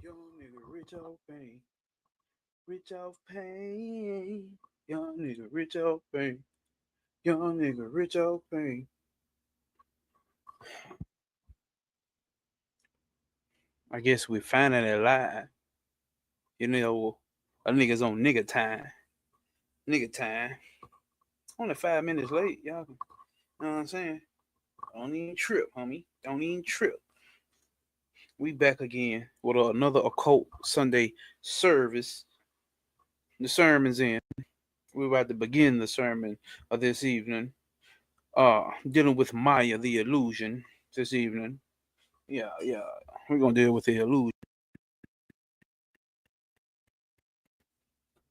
Young nigga rich off pain. Rich off pain. Young nigga rich off pain. Young nigga rich off pain. I guess we finally alive. You know, a nigga's on nigga time. Nigga time. Only 5 minutes late, y'all. Know what I'm saying? Don't even trip, homie. Don't even trip. We back again with another occult Sunday service. The sermon's in. We're about to begin the sermon of this evening. Dealing with Maya, the illusion, this evening. Yeah. We're gonna deal with the illusion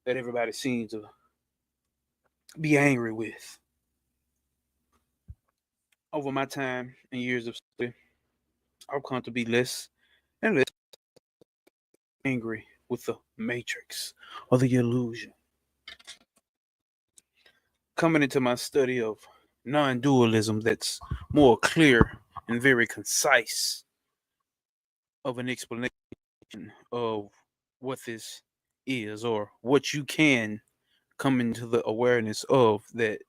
that everybody seems to be angry with. Over my time and years of study, I've come to be less and less angry with the matrix or the illusion. Coming into my study of non-dualism that's more clear and very concise of an explanation of what this is or what you can come into the awareness of that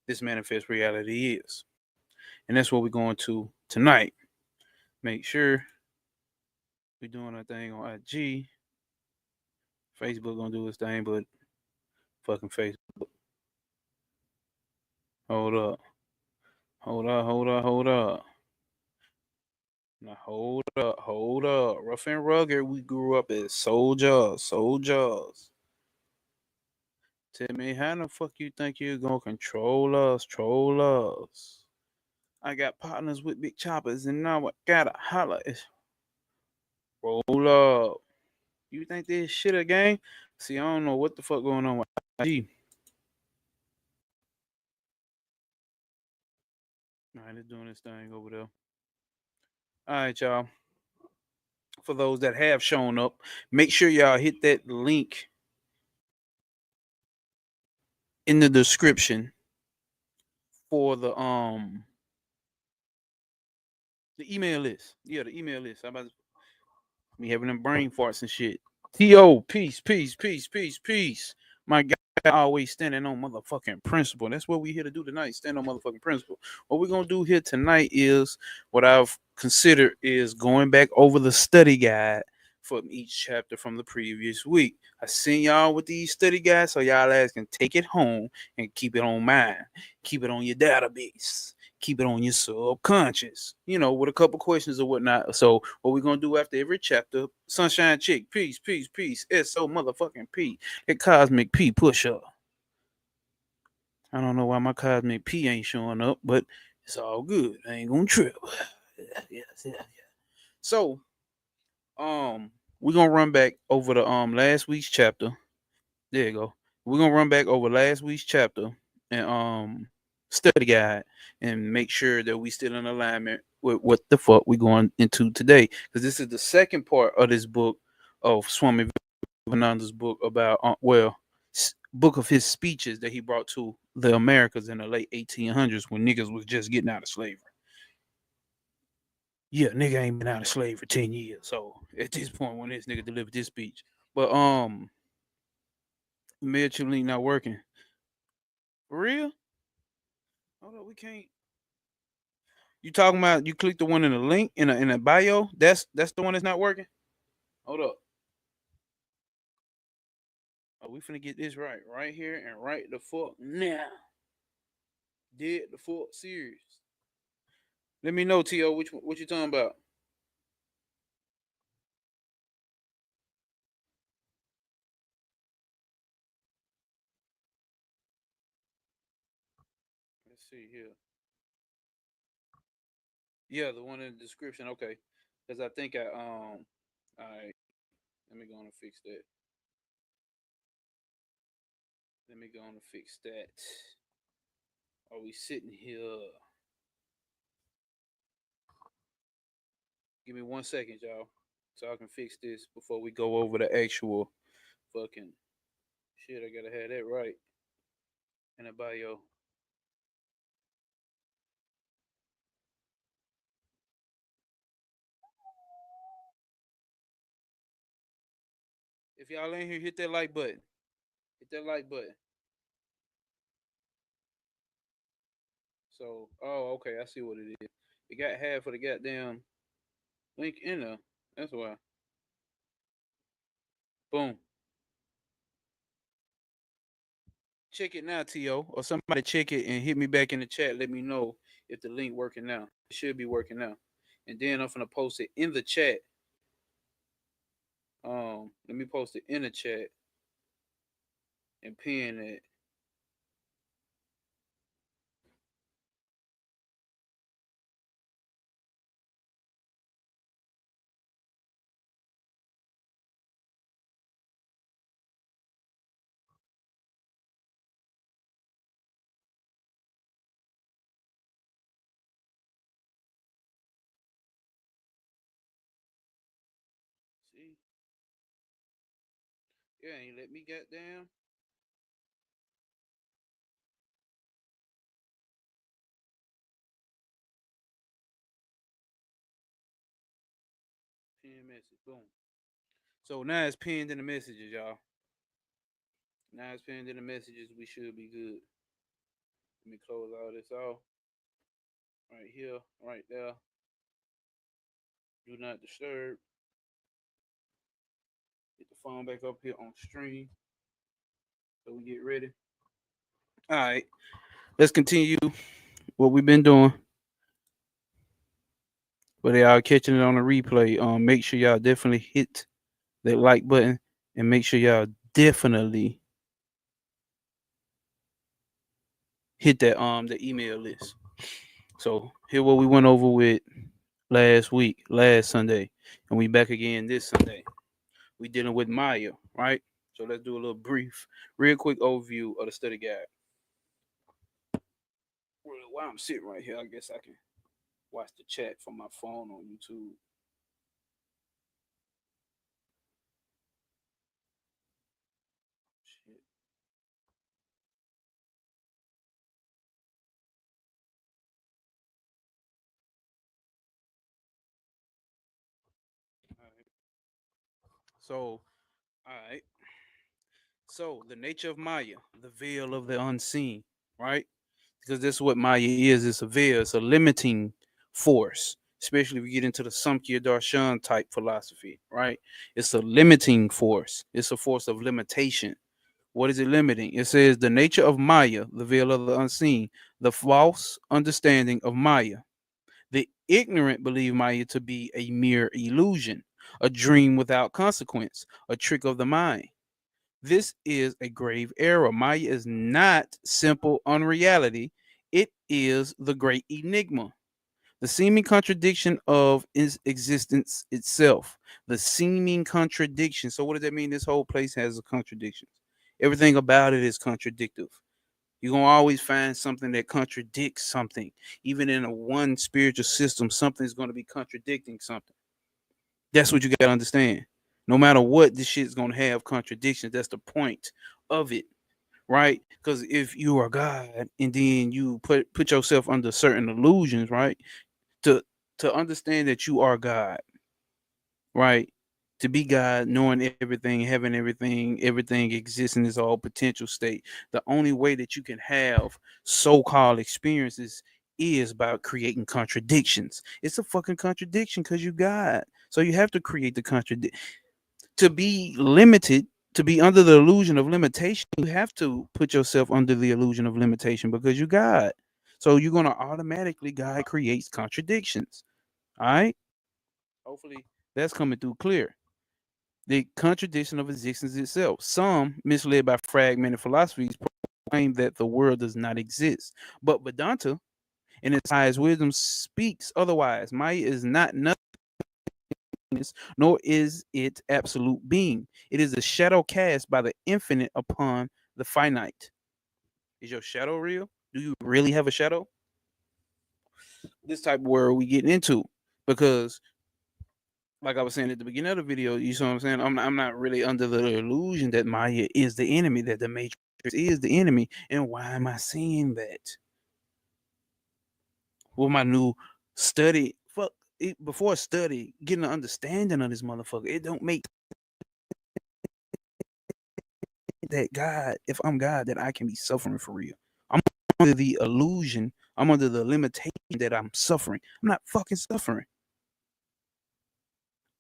this manifest reality is. And that's what we're going to tonight. Make sure we're doing our thing on IG. Facebook gonna do its thing, but fucking Facebook. Hold up. Hold up. Now hold up. Rough and rugged, we grew up as soldiers. Tell me how the fuck you think you're gonna control us, troll us? I got partners with big choppers, and now I gotta holler. Roll up. You think this shit a game? See, I don't know what the fuck going on with IG. All right, it's doing this thing over there. All right, y'all. For those that have shown up, make sure y'all hit that link in the description for the email list. Yeah, the email list. I'm about to be having them brain farts and shit. T.O. Peace. My guy always standing on motherfucking principle. That's what we here to do tonight. Stand on motherfucking principle. What we're gonna do here tonight is what I've considered is going back over the study guide from each chapter from the previous week. I seen y'all with these study guides so y'all ass can take it home and keep it on mind. Keep it on your database. Keep it on your subconscious, with a couple questions or whatnot. So, what we're gonna do after every chapter, Sunshine Chick, peace, SO motherfucking P, that cosmic P push up. I don't know why my cosmic P ain't showing up, but it's all good. I ain't gonna trip. Yeah. So, we're gonna run back over the last week's chapter. There you go. We're gonna run back over last week's chapter and study guide and make sure that we still in alignment with what the fuck we going into today. Because this is the second part of this book of Swami Vivekananda's book about book of his speeches that he brought to the Americas in the late 1800s when niggas was just getting out of slavery. Yeah, nigga ain't been out of slavery for 10 years. So at this point when this nigga delivered this speech. But Mitchell not working. For real? Hold on, we can't. You talking about you click the one in the link in the bio? That's the one that's not working. Hold up. Oh, we finna get this right here and right the fuck now. Dead the fuck serious. Let me know, To. What you talking about? Let's see here. Yeah, the one in the description. Okay, because I think I. All right. Let me go on and fix that. Let me go on and fix that. Are we sitting here? Give me 1 second, y'all, so I can fix this before we go over the actual fucking shit. I gotta have that right in the bio. If y'all ain't here, hit that like button. Hit that like button. So, oh, okay, I see what it is. It got half of the goddamn link in there. That's why. Boom. Check it now, To, or somebody check it and hit me back in the chat. Let me know if the link working now. It should be working now. And then I'm gonna post it in the chat. Let me post it in the chat and pin it. See? Yeah, ain't let me get down. Pin message. Boom. So now it's pinned in the messages, y'all. Now it's pinned in the messages. We should be good. Let me close all this off. Right here, right there. Do not disturb. Get the phone back up here on stream. So we get ready. All right. Let's continue what we've been doing. But y'all catching it on the replay. Make sure y'all definitely hit that like button and make sure y'all definitely hit that the email list. So here what we went over with last week, last Sunday, and we back again this Sunday. We dealing with Maya, right? So let's do a little brief, real quick overview of the study guide. While I'm sitting right here, I guess I can watch the chat from my phone on YouTube. Shit. All right. So, all right. So the nature of Maya, the veil of the unseen, right? Because this is what Maya is. It's a veil. It's a limiting force, especially if we get into the Samkhya Darshan type philosophy, right? It's a limiting force. It's a force of limitation. What is it limiting? It says the nature of Maya, the veil of the unseen, the false understanding of Maya. The ignorant believe Maya to be a mere illusion, a dream without consequence, a trick of the mind. This is a grave error. Maya is not simple unreality. It is the great enigma, the seeming contradiction of its existence itself. The seeming contradiction. So, what does that mean? This whole place has a contradiction. Everything about it is contradictive. You're gonna always find something that contradicts something. Even in a one spiritual system, something's gonna be contradicting something. That's what you gotta understand. No matter what, this shit's gonna have contradictions. That's the point of it, right? Because if you are God and then you put yourself under certain illusions, right? To to understand that you are God, right? To be God, knowing everything, having everything, everything exists in this all potential state. The only way that you can have so-called experiences is by creating contradictions. It's a fucking contradiction because you God. So you have to create the contradiction. To be limited, to be under the illusion of limitation, you have to put yourself under the illusion of limitation because you God. So you're gonna automatically God creates contradictions. All right. Hopefully that's coming through clear. The contradiction of existence itself. Some, misled by fragmented philosophies, claim that the world does not exist. But Vedanta, in its highest wisdom, speaks otherwise. Maya is not nothingness, nor is it absolute being. It is a shadow cast by the infinite upon the finite. Is your shadow real? Do you really have a shadow? This type of world we getting into. Because like I was saying at the beginning of the video, you see what I'm saying? I'm not really under the illusion that Maya is the enemy, that the Matrix is the enemy. And why am I saying that? With my new study, fuck it, before study, getting an understanding of this motherfucker, it don't make that God, if I'm God, that I can be suffering for real. I'm under the illusion, I'm under the limitation that I'm suffering. I'm not fucking suffering.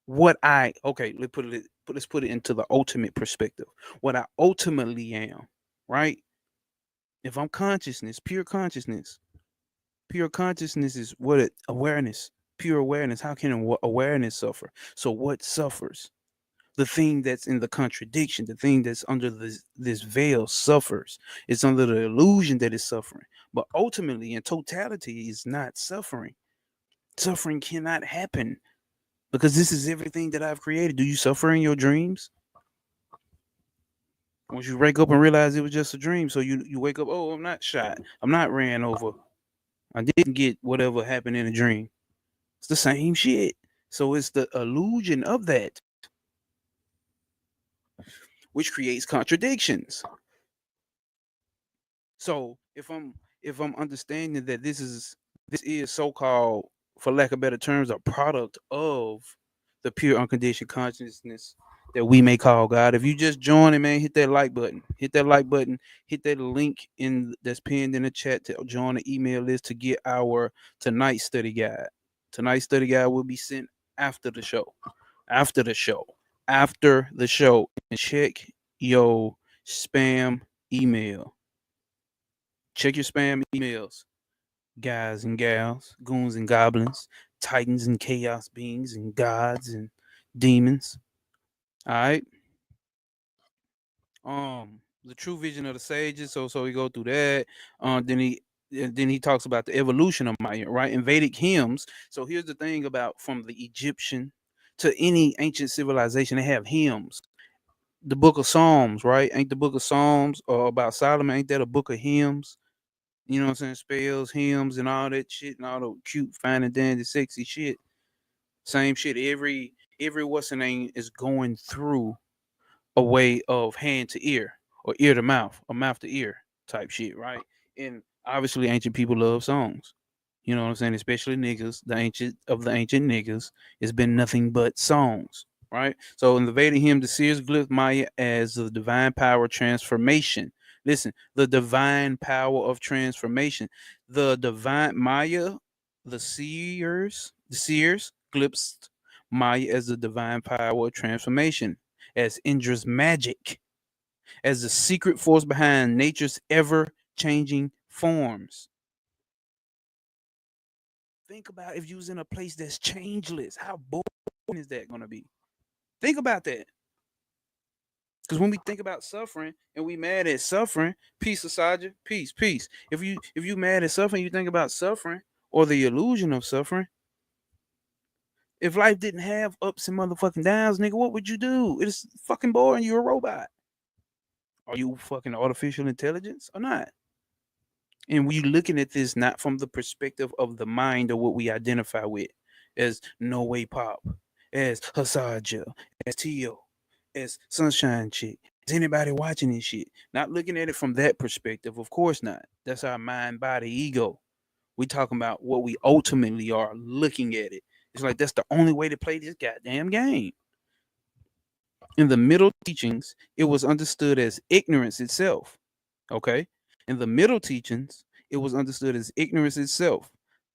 Let's put it into the ultimate perspective. What I ultimately am, right? If I'm consciousness, pure consciousness is what awareness, pure awareness. How can awareness suffer? So what suffers? The thing that's in the contradiction, the thing that's under this veil suffers. It's under the illusion that it's suffering. But ultimately, in totality, it's not suffering. Suffering cannot happen because this is everything that I've created. Do you suffer in your dreams? Once you wake up and realize it was just a dream, so you wake up, oh, I'm not shot, I'm not ran over, I didn't get whatever happened in a dream. It's the same shit. So it's the illusion of that which creates contradictions. So if I'm understanding that this is so-called, for lack of better terms, a product of the pure unconditioned consciousness that we may call God. If you just join it, man, hit that like button. Hit that like button. Hit that link in that's pinned in the chat to join the email list to get our tonight study guide. Tonight's study guide will be sent after the show. After the show. After the show. And check your spam email. Check your spam emails, guys and gals, goons and goblins, titans and chaos beings, and gods and demons. All right. The true vision of the sages. So we go through that. Then he talks about the evolution of Maya, right? In Vedic hymns. So here's the thing about from the Egyptian to any ancient civilization, they have hymns. The book of Psalms, right? Ain't the book of Psalms or about Solomon? Ain't that a book of hymns? You know what I'm saying? Spells, hymns, and all that shit, and all the cute, fine and dandy, sexy shit. Same shit. Every what's the name is going through a way of hand to ear or ear to mouth or mouth to ear type shit, right? And obviously, ancient people love songs. You know what I'm saying? Especially niggas, the ancient niggas, it's been nothing but songs, right? So in the Vedic hymn, the seers glyph Maya as the divine power of transformation. Listen, the divine power of transformation. The divine Maya, the seers glyphs Maya as the divine power of transformation, as Indra's magic, as the secret force behind nature's ever changing forms. Think about if you was in a place that's changeless. How boring is that going to be? Think about that. Because when we think about suffering and we mad at suffering, peace, Asaja, peace, peace. If you mad at suffering, you think about suffering or the illusion of suffering. If life didn't have ups and motherfucking downs, nigga, what would you do? It's fucking boring. You're a robot. Are you fucking artificial intelligence or not? And we looking at this not from the perspective of the mind or what we identify with as No Way Pop, as Hasaja, as Tio, as Sunshine Chick, as anybody watching this shit. Not looking at it from that perspective, of course not. That's our mind, body, ego. We talking about what we ultimately are looking at it. It's like that's the only way to play this goddamn game. In the middle teachings, it was understood as ignorance itself. Okay. In the middle teachings, it was understood as ignorance itself,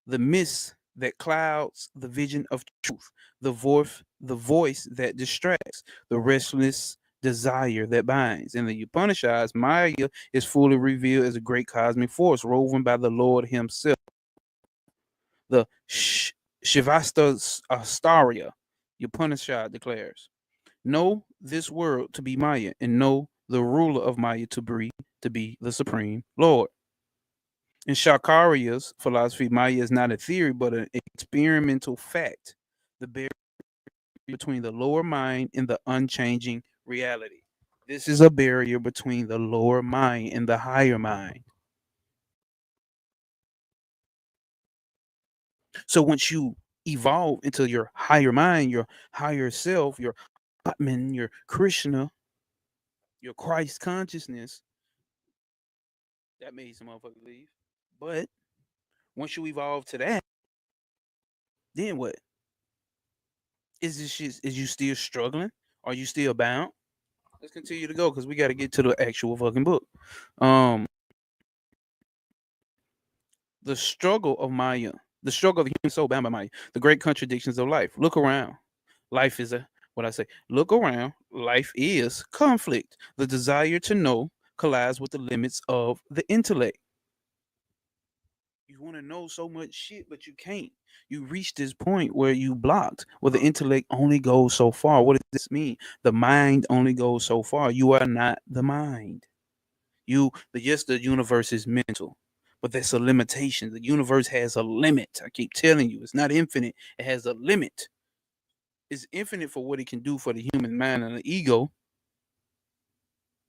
the mist that clouds the vision of truth, the voice that distracts, the restless desire that binds. In the Upanishads, Maya is fully revealed as a great cosmic force woven by the Lord Himself. The Shivasta Astaria, Upanishad declares, know this world to be Maya, and know the ruler of Maya to be the supreme Lord. In Shakarya's philosophy, Maya is not a theory but an experimental fact, the barrier between the lower mind and the unchanging reality. This is a barrier between the lower mind and the higher mind. So once you evolve into your higher mind, your higher self, your Atman, your Krishna, your Christ consciousness, that made some motherfuckers leave. But once you evolve to that, then what? Is this shit, is you still struggling? Are you still bound? let's continue to go because we got to get to the actual fucking book. Um, the struggle of Maya, the struggle of the human soul bound by Maya, the great contradictions of life. Look around. Life is a what I say. Look around. Life is conflict. The desire to know collides with the limits of the intellect. You want to know so much shit, but you can't. You reach this point where you blocked, where the intellect only goes so far. What does this mean? The mind only goes so far. You are not the mind. Yes, the universe is mental, but that's a limitation. The universe has a limit. I keep telling you, it's not infinite. It has a limit. It's infinite for what it can do for the human mind and the ego,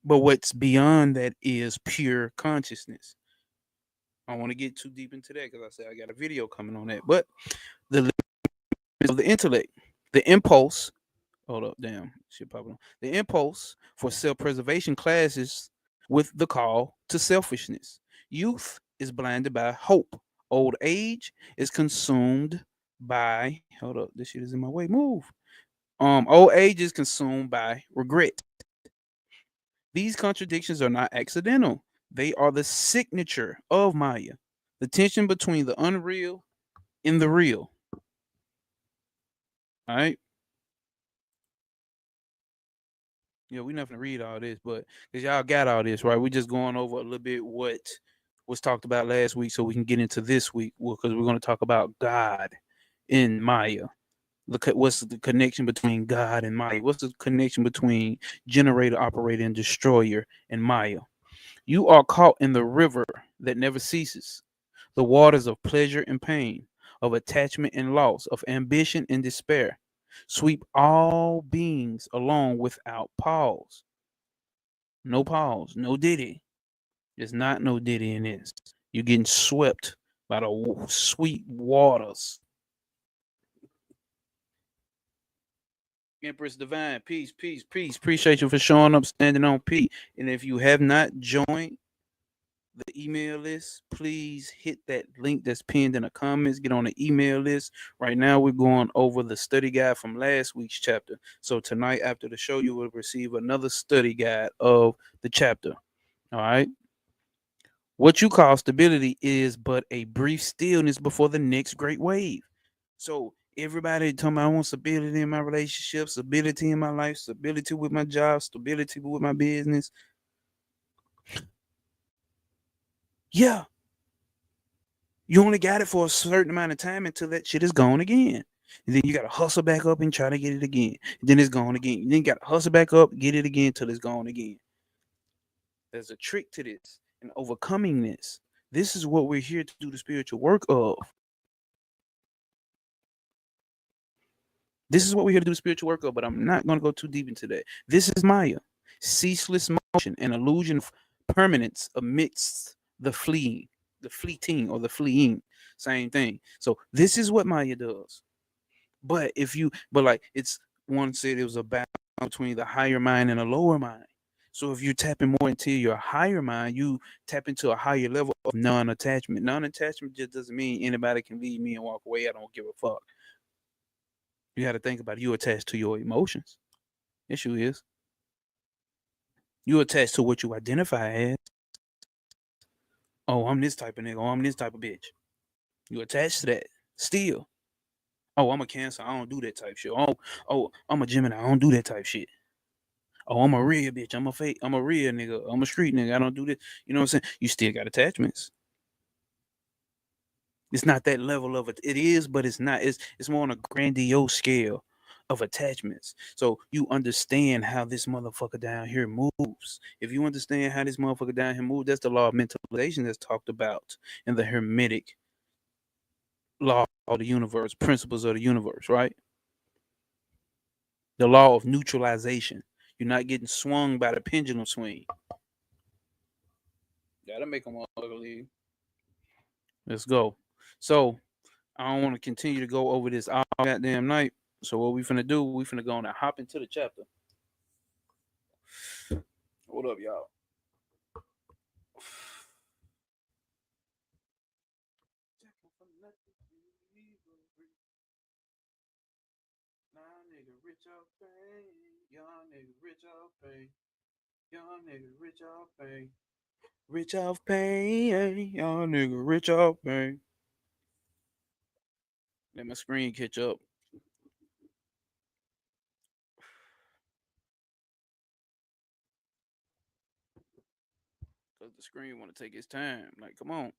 but what's beyond that is pure consciousness. I don't want to get too deep into that because I said I got a video coming on that. But the limit of the intellect, the impulse. Hold up, damn, shit popping on. The impulse for self-preservation clashes with the call to selfishness. Youth is blinded by hope. Old age is consumed by. Hold up, this shit is in my way. Move. Old age is consumed by regret. These contradictions are not accidental. They are the signature of Maya. The tension between the unreal and the real. All right. Yeah, we're not gonna read all this, but because y'all got all this, right? We're just going over a little bit what was talked about last week, so we can get into this week. Because we're going to talk about God in Maya. What's the connection between God and Maya? What's the connection between generator, operator, and destroyer and Maya? You are caught in the river that never ceases, the waters of pleasure and pain, of attachment and loss, of ambition and despair. Sweep all beings along without pause. No pause, no diddy. There's not no diddy in this. You're getting swept by the sweet waters. Empress Divine, peace, peace, peace. Appreciate you for showing up, standing on P. And if you have not joined the email list, please hit that link that's pinned in the comments. Get on the email list. Right now, we're going over the study guide from last week's chapter. So tonight, after the show, you will receive another study guide of the chapter. All right. What you call stability is but a brief stillness before the next great wave. So everybody talking about I want stability in my relationship, stability in my life, stability with my job, stability with my business. Yeah, you only got it for a certain amount of time until that shit is gone again. And then you gotta hustle back up and try to get it again. Then it's gone again. Then you gotta hustle back up, get it again till it's gone again. There's a trick to this and overcoming this. This is what we're here to do the spiritual work of. This is what we're here to do spiritual work of, but I'm not going to go too deep into that. This is Maya, ceaseless motion, an illusion of permanence amidst the fleeting or the fleeing, same thing. So this is what Maya does. But like it's one said it was a battle between the higher mind and the lower mind. So if you're tapping more into your higher mind, you tap into a higher level of non-attachment. Non-attachment just doesn't mean anybody can leave me and walk away. I don't give a fuck. You got to think about it. You attached to your emotions. Yes, you is. You attached to what you identify as. Oh, I'm this type of nigga. Oh, I'm this type of bitch. You attached to that still. Oh, I'm a Cancer. I don't do that type shit. Oh, I'm a Gemini. I don't do that type shit. Oh, I'm a real bitch. I'm a fake. I'm a real nigga. I'm a street nigga. I don't do this. You know what I'm saying? You still got attachments. It's not that level of it. It is, but it's not. It's more on a grandiose scale of attachments. So you understand how this motherfucker down here moves. If you understand how this motherfucker down here moves, that's the law of mentalization that's talked about in the Hermetic law of the universe, principles of the universe, right? The law of neutralization. You're not getting swung by the pendulum swing. Gotta make them ugly. Let's go. So I don't want to continue to go over this all goddamn night. So what we finna do? We finna go on and hop into the chapter. What up, y'all? Young nigga rich off pain. Young nigga rich off pain. Rich off pain. Young nigga rich off pain. Let my screen catch up. Cause the screen want to take its time. Like, come on.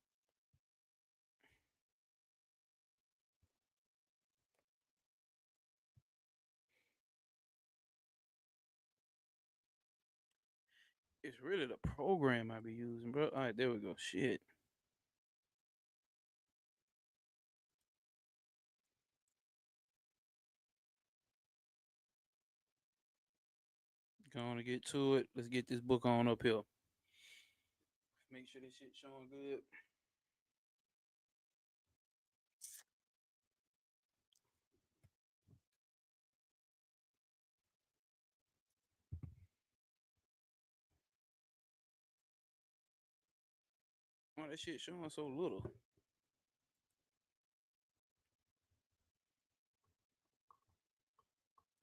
It's really the program I be using, bro. All right, there we go. Shit. Going to get to it. Let's get this book on up here. Make sure this shit showing good. Oh, that shit showing so little.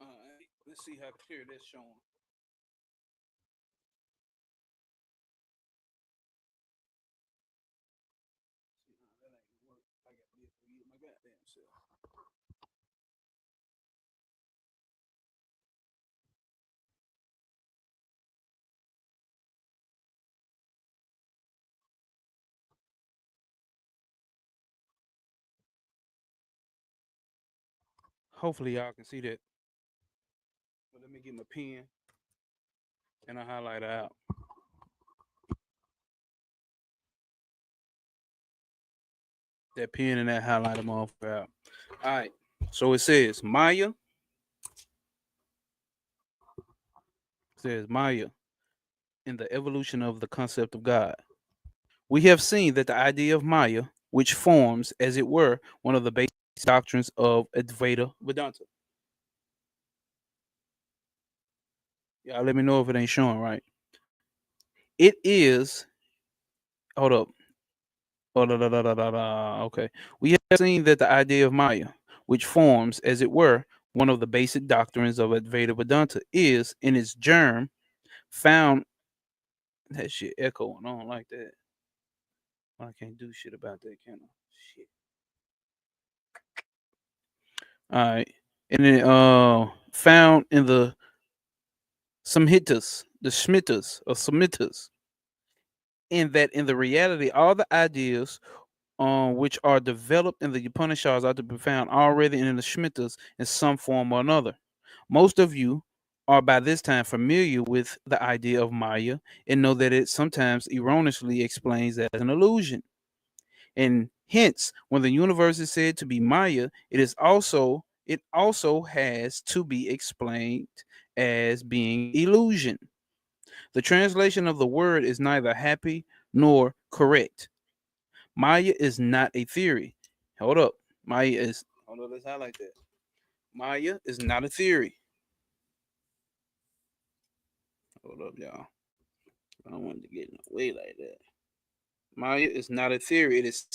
All right, let's see how clear that's showing. See, nah, that ain't gonna work. I got to get my goddamn self. Hopefully y'all can see that. But let me get my pen and a highlighter out. That pen and that highlighter motherfucker out. All right. So it says Maya. It says Maya in the evolution of the concept of God. We have seen that the idea of Maya, which forms, as it were, one of the basic doctrines of Advaita Vedanta. Y'all let me know if it ain't showing right. It is, hold up. Oh, da, da, da, da, da, da. Okay. We have seen that the idea of Maya, which forms, as it were, one of the basic doctrines of Advaita Vedanta, is, in its germ, found. That shit echoing on like that. I can't do shit about that, can I? Shit. All right. And then found in the Samhitas, the Shmitas or Samhitas, in that in the reality, all the ideas which are developed in the Upanishads are to be found already in the Shmitas in some form or another. Most of you are by this time familiar with the idea of Maya and know that it sometimes erroneously explains as an illusion. And hence, when the universe is said to be Maya, it also has to be explained as being illusion. The translation of the word is neither happy nor correct. Maya is not a theory. Hold up. Maya is hold up, let's highlight that. Maya is not a theory. Hold up, y'all. I don't want to get in the way like that. Maya is not a theory. It is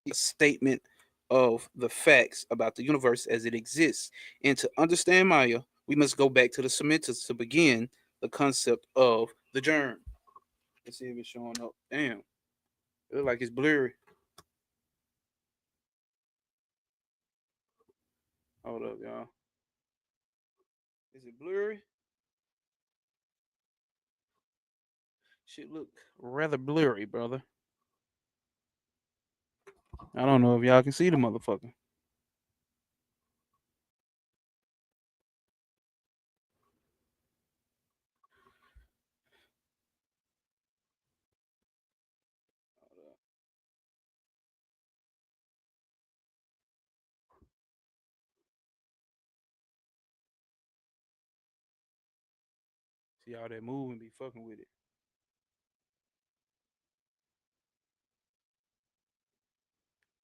a statement of the facts about the universe as it exists. And to understand Maya, we must go back to the Semites to begin the concept of the germ. Let's see if it's showing up. Damn. It looks like it's blurry. Hold up, y'all. Is it blurry? Shit look rather blurry, brother. I don't know if y'all can see the motherfucker. See all that moving be fucking with it.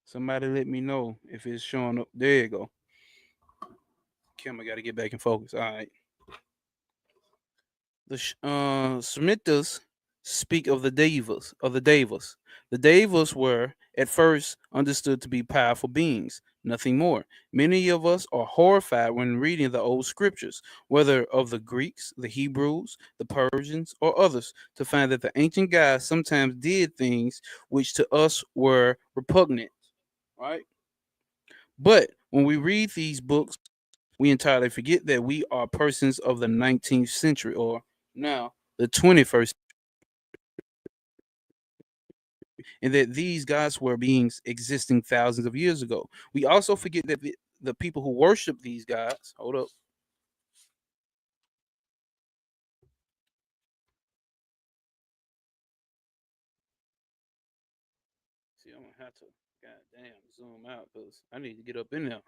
Somebody let me know if it's showing up. There you go. Kim, I got to get back in focus. All right. The Smithers speak of the devas. The devas were at first understood to be powerful beings, nothing more. Many of us are horrified when reading the old scriptures, whether of the Greeks, the Hebrews, the Persians, or others, to find that the ancient gods sometimes did things which to us were repugnant. Right? But when we read these books, we entirely forget that we are persons of the 19th century, or now the 21st, and that these gods were beings existing thousands of years ago. We also forget that the people who worship these gods, hold up. See, I'm gonna have to, goddamn, zoom out because I need to get up in there.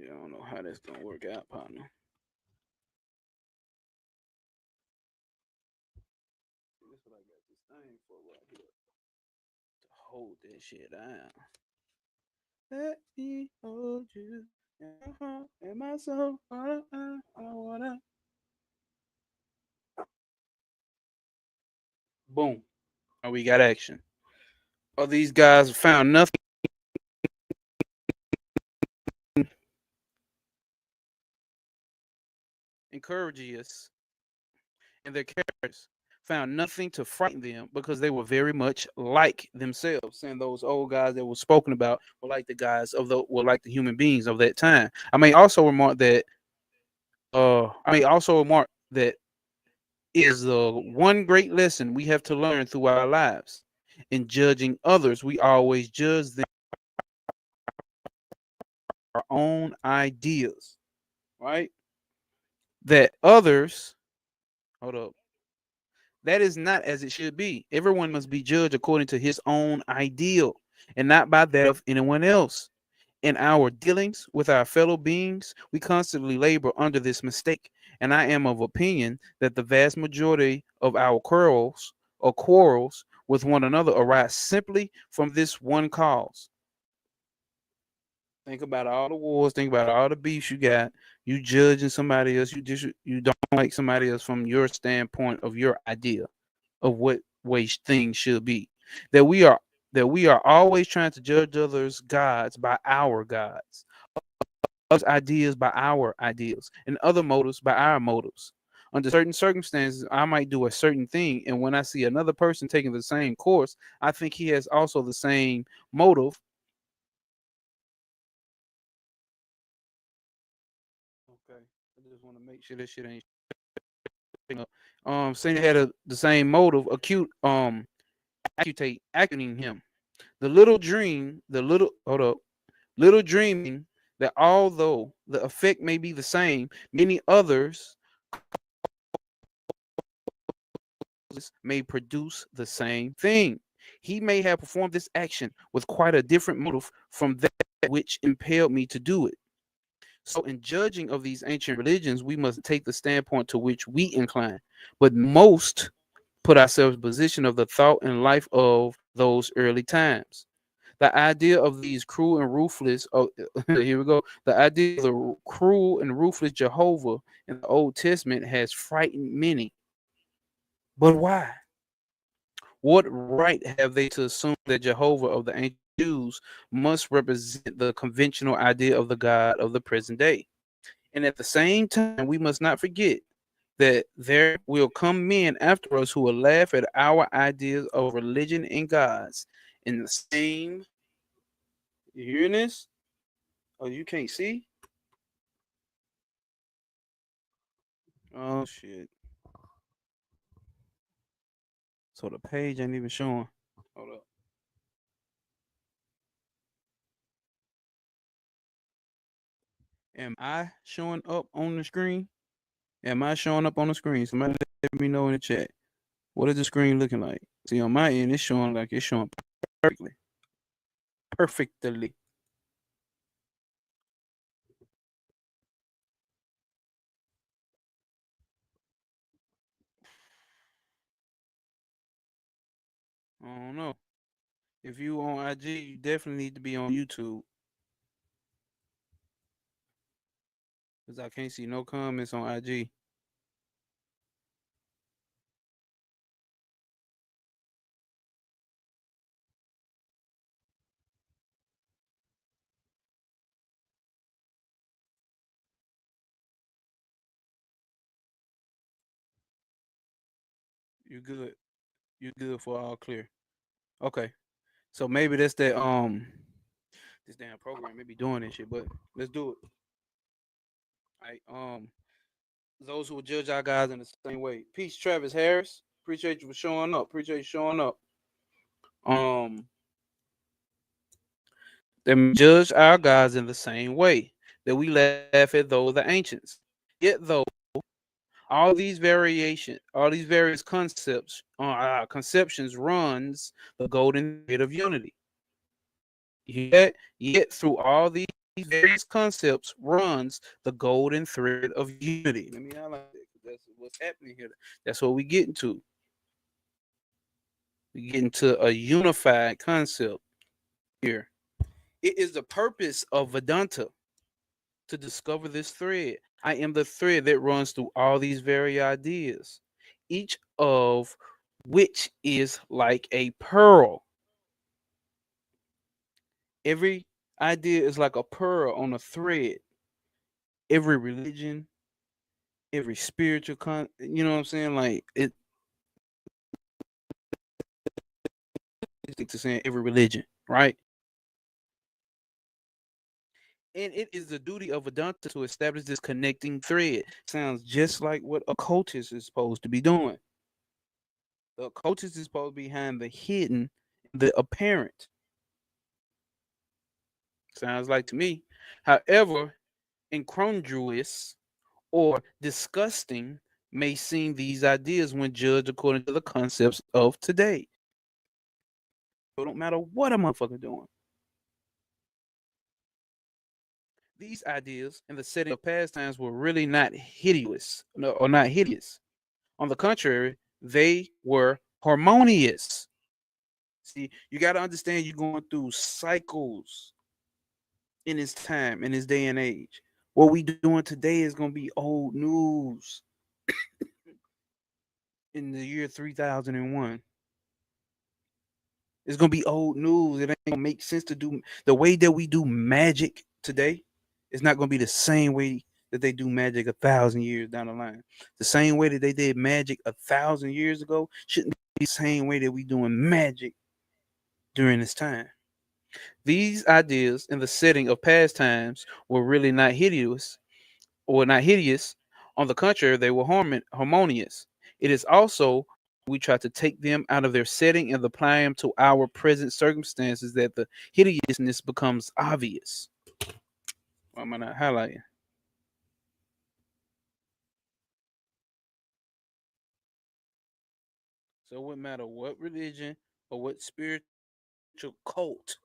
Yeah, I don't know how that's gonna work out, partner. That's what I got this thing for right here to hold that shit down. Let me hold you in my heart and my soul. I wanna. Boom. Oh, we got action. Oh, these guys found nothing encouraging us and their characters. Found nothing to frighten them because they were very much like themselves. And those old guys that were spoken about were like the guys of the were like the human beings of that time. I may also remark that is the one great lesson we have to learn through our lives. In judging others, we always judge them our own ideas, right? That others, hold up, that is not as it should be. Everyone must be judged according to his own ideal and not by that of anyone else. In our dealings with our fellow beings, we constantly labor under this mistake. And I am of opinion that the vast majority of our quarrels with one another arise simply from this one cause. Think about all the wars, think about all the beefs you got. You judging somebody else, you don't like somebody else from your standpoint of your idea of what way things should be. That we are that we are always trying to judge others' gods by our gods, others' ideas by our ideals, and other motives by our motives. Under certain circumstances, I might do a certain thing, and when I see another person taking the same course, I think he has also the same motive. Okay, I just want to make sure this shit ain't. Saying he had the same motive, accusating him. The little hold up, little dreaming that although the effect may be the same, many others may produce the same thing. He may have performed this action with quite a different motive from that which impelled me to do it. So, in judging of these ancient religions, we must take the standpoint to which we incline. But most put ourselves in position of the thought and life of those early times. The idea of these cruel and ruthless, oh, here we go. The idea of the cruel and ruthless Jehovah in the Old Testament has frightened many. But why? What right have they to assume that Jehovah of the ancient Jews must represent the conventional idea of the God of the present day? And at the same time, we must not forget that there will come men after us who will laugh at our ideas of religion and gods in the same. You hearing this? Oh, you can't see? Oh shit. So the page ain't even showing. Hold up. Am I showing up on the screen? Am I showing up on the screen? Somebody let me know in the chat. What is the screen looking like? See, on my end, it's showing like it's showing perfectly. Perfectly. I don't know. If you on IG, you definitely need to be on YouTube. Because I can't see no comments on IG. You good. You good for all clear. Okay. So maybe that's that this damn program may be doing this shit, but let's do it. All right. Those who will judge our guys in the same way. Peace, Travis Harris. Appreciate you for showing up. Appreciate you showing up. Um, they judge our guys in the same way that we laugh at those the ancients. Yet though all these various concepts, conceptions runs the golden thread of unity. Yet through all these various concepts runs the golden thread of unity. Let me highlight that because that's what's happening here. That's what we get into. We get into a unified concept here. It is the purpose of Vedanta to discover this thread. I am the thread that runs through all these very ideas, each of which is like a pearl. Every idea is like a pearl on a thread. Every religion, every spiritual you know what I'm saying? Like it to saying every religion, right? And it is the duty of Vedanta to establish this connecting thread. Sounds just like what occultist is supposed to be doing. The occultist is supposed to be behind the hidden, the apparent. Sounds like to me. However, incongruous or disgusting may seem these ideas when judged according to the concepts of today. So it don't matter what a motherfucker doing. These ideas in the setting of pastimes were really not hideous, no, or not hideous. On the contrary, they were harmonious. See, you got to understand you're going through cycles in this time, in this day and age. What we doing today is going to be old news in the year 3001. It's going to be old news. It ain't going to make sense to do the way that we do magic today. It's not going to be the same way that they do magic 1,000 years down the line. The same way that they did magic 1,000 years ago shouldn't be the same way that we doing magic during this time. These ideas in the setting of past times were really not hideous or not hideous. On the contrary, they were harmonious. It is also we try to take them out of their setting and apply them to our present circumstances that the hideousness becomes obvious. Why am I not highlighting? So it wouldn't matter what religion or what spiritual cult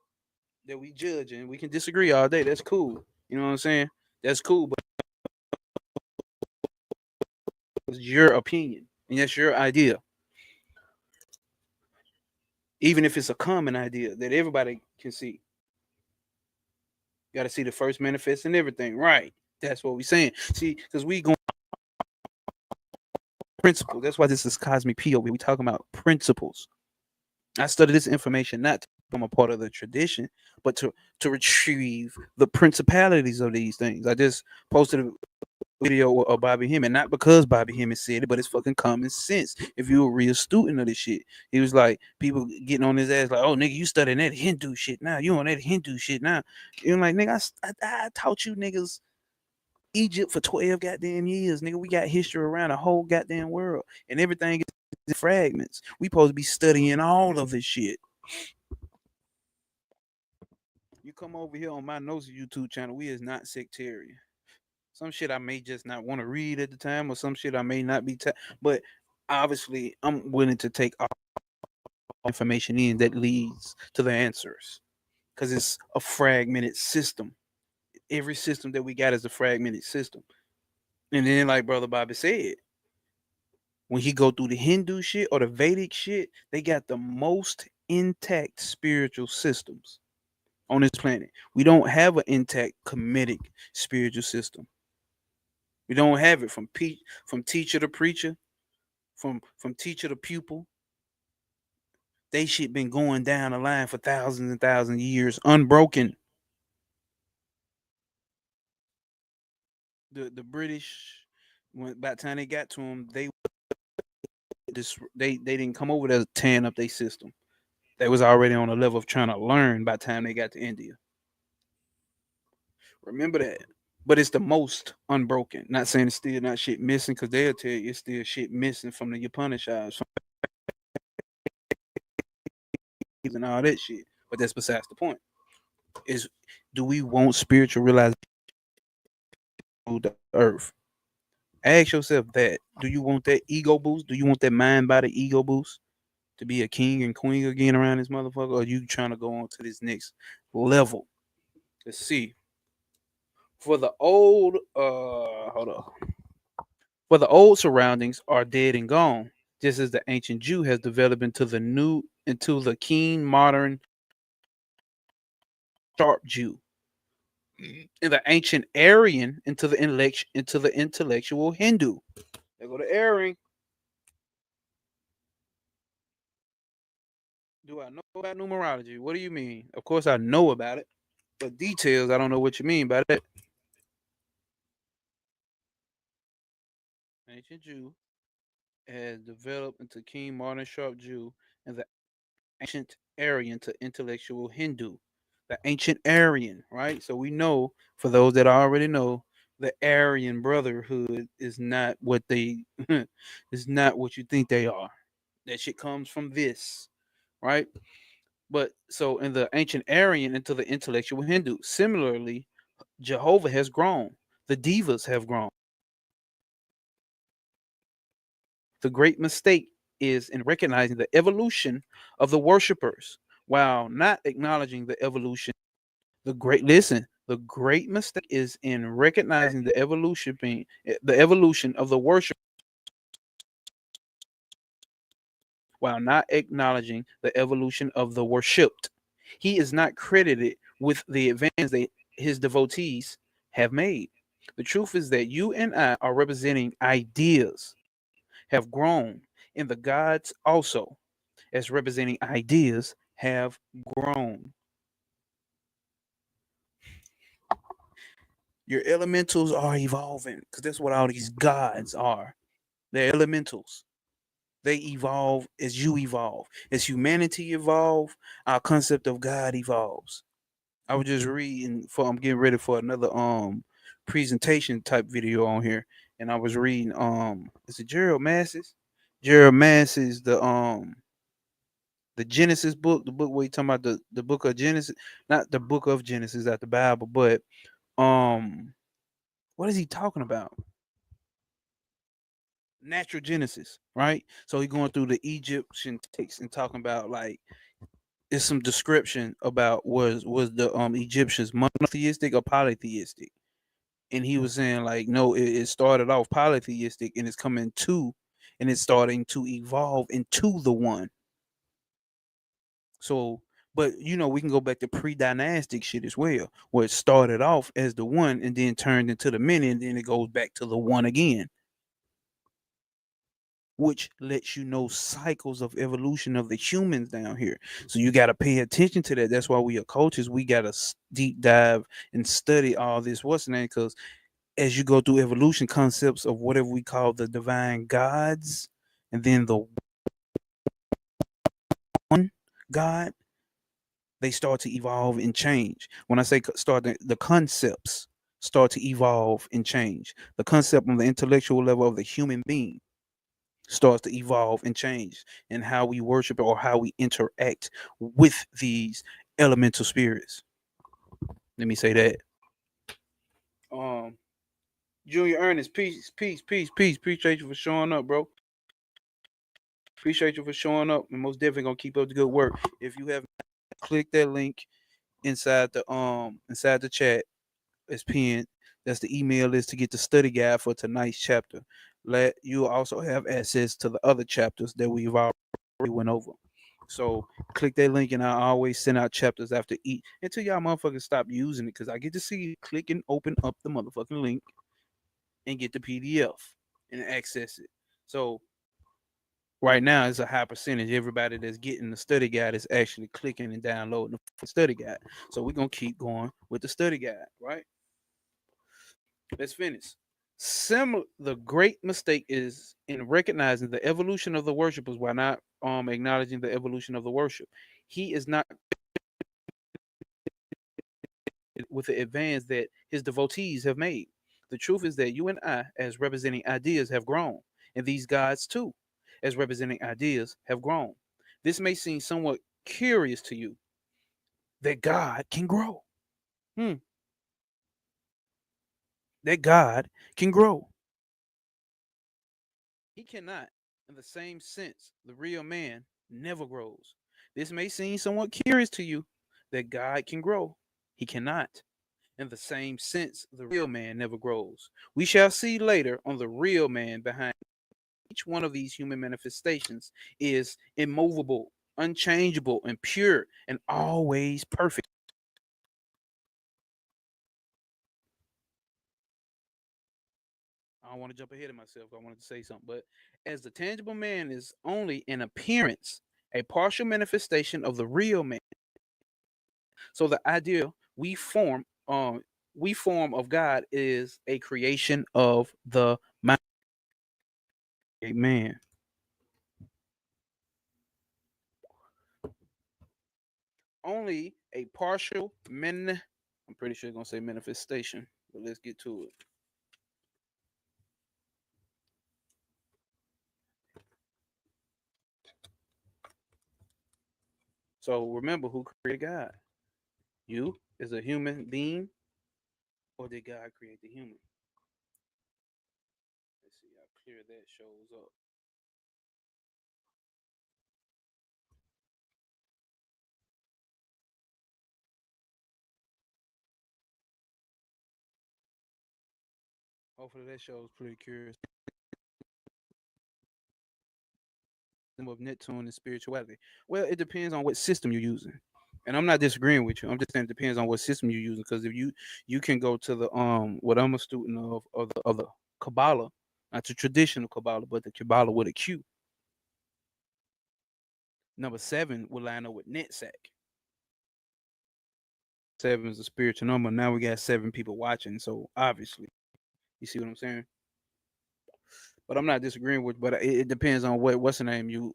that we judge and we can disagree all day. That's cool. You know what I'm saying? That's cool, but it's your opinion and that's your idea. Even if it's a common idea that everybody can see. Got to see the first manifest and everything. Right. That's what we're saying. See, because we going principles. That's why this is Cosmic POV. We talking about principles. I study this information not to become a part of the tradition, but to retrieve the principalities of these things. I just posted a video of Bobby Hemming, not because Bobby Hemming said it, but it's fucking common sense. If you're a real student of this shit, he was like, people getting on his ass like, "Oh, nigga, you studying that Hindu shit now? You on that Hindu shit now?" You're like, "Nigga, I taught you niggas Egypt for 12 goddamn years, nigga. We got history around the whole goddamn world, and everything is fragments. We supposed to be studying all of this shit." You come over here on my Notes YouTube channel, we is not sectarian. Some shit I may just not want to read at the time, or some shit I may not be. But obviously, I'm willing to take all information in that leads to the answers because it's a fragmented system. Every system that we got is a fragmented system. And then, like Brother Bobby said, when he go through the Hindu shit or the Vedic shit, they got the most intact spiritual systems on this planet. We don't have an intact comedic spiritual system. We don't have it from teacher to preacher, from teacher to pupil. They shit been going down the line for thousands and thousands of years, unbroken. The British, when by the time they got to them, they they didn't come over there tearing up their system. They was already on a level of trying to learn by the time they got to India. Remember that. But it's the most unbroken. Not saying it's still not shit missing, because they'll tell you it's still shit missing from the Upanishads and all that shit. But that's besides the point. Is do we want spiritual realization of the earth? Ask yourself that. Do you want that ego boost? Do you want that mind body ego boost to be a king and queen again around this motherfucker? Or are you trying to go on to this next level? Let's see. For the old hold on. For the old surroundings are dead and gone, just as the ancient Jew has developed into the keen modern sharp Jew. And the ancient Aryan into the intellectual Hindu. There go the Aryan. Do I know about numerology? What do you mean? Of course I know about it, but details I don't know what you mean by that. Ancient Jew has developed into keen modern sharp Jew, and the ancient Aryan to intellectual Hindu. The ancient Aryan, right? So we know, for those that already know, the Aryan Brotherhood is not what they is not what you think they are. That shit comes from this, right? But so in the ancient Aryan into the intellectual Hindu. Similarly, Jehovah has grown. The divas have grown. The great mistake is in recognizing the evolution of the worshippers while not acknowledging the evolution. The great mistake is in recognizing the evolution of the worship while not acknowledging the evolution of the worshipped. He is not credited with the advance that his devotees have made. The truth is that you and I are representing ideas, have grown, and the gods also, as representing ideas, have grown. Your elementals are evolving because that's what all these gods are. They're elementals. They evolve as you evolve. As humanity evolve, our concept of God evolves. I was just reading for I'm getting ready for another presentation type video on here, and I was reading is it Gerald Masses? Gerald Masses the Genesis book, the book where you talking about the book of Genesis, not the book of Genesis out the Bible, but um what is he talking about? Natural Genesis, right? So he going through the Egyptian text and talking about like it's some description about was the Egyptians monotheistic or polytheistic, and he was saying like no, it started off polytheistic and it's coming to, and it's starting to evolve into the one. So, but we can go back to pre-dynastic shit as well, where it started off as the one and then turned into the many, and then it goes back to the one again, which lets you know cycles of evolution of the humans down here. So you got to pay attention to that. That's why we are coaches. We got to deep dive and study all this. What's the name? Because as you go through evolution concepts of whatever we call the divine gods, and then the one God, they start to evolve and change. When I say start, the concepts start to evolve and change. The concept on the intellectual level of the human being starts to evolve and change, and how we worship or how we interact with these elemental spirits. Let me say that. Um, Junior Ernest, peace, peace, peace, peace. Appreciate you for showing up, bro. Appreciate you for showing up, and most definitely gonna keep up the good work. If you have click that link inside the chat, it's pinned. That's the email is to get the study guide for tonight's chapter. Let you also have access to the other chapters that we've already went over. So click that link, and I always send out chapters after each until y'all motherfuckers stop using it, because I get to see you click and open up the motherfucking link and get the PDF and access it. So right now, it's a high percentage. Everybody that's getting the study guide is actually clicking and downloading the study guide. So we're gonna keep going with the study guide, right? Let's finish. The great mistake is in recognizing the evolution of the worshipers while not acknowledging the evolution of the worship. He is not with the advance that his devotees have made. The truth is that you and I, as representing ideas, have grown, and these gods too, as representing ideas, have grown. This may seem somewhat curious to you that God can grow. Hmm, that God can grow. He cannot. In the same sense, the real man never grows. This may seem somewhat curious to you that God can grow. He cannot. In the same sense, the real man never grows. We shall see later on the real man behind each one of these human manifestations is immovable, unchangeable, and pure, and always perfect. I don't want to jump ahead of myself. I wanted to say something, but as the tangible man is only an appearance, a partial manifestation of the real man. So the idea we form of God is a creation of the mind. Amen. Only a partial I'm pretty sure gonna say manifestation, but let's get to it. So remember who created God? You is a human being, or did God create the human? Let's see how clear that shows up. Hopefully that shows pretty curious. Of Neptune and spirituality. Well, it depends on what system you're using. And I'm not disagreeing with you. I'm just saying it depends on what system you're using. Because if you can go to the what I'm a student of the Kabbalah, not the traditional Kabbalah, but the Kabbalah with a Q. Number 7 will line up with Netsack. 7 is a spiritual number. Now we got 7 people watching. So obviously, you see what I'm saying? But I'm not disagreeing with. But it depends on what's the name you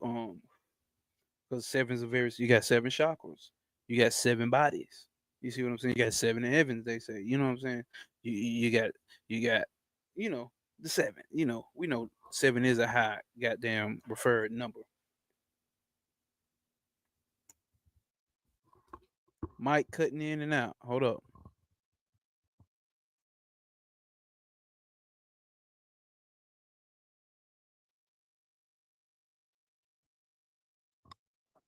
because 7 is a very you got 7 chakras. You got 7 bodies. You see what I'm saying? You got 7 in heavens. They say. You know what I'm saying? You got you know the 7. You know we know 7 is a high goddamn preferred number. Mike cutting in and out. Hold up.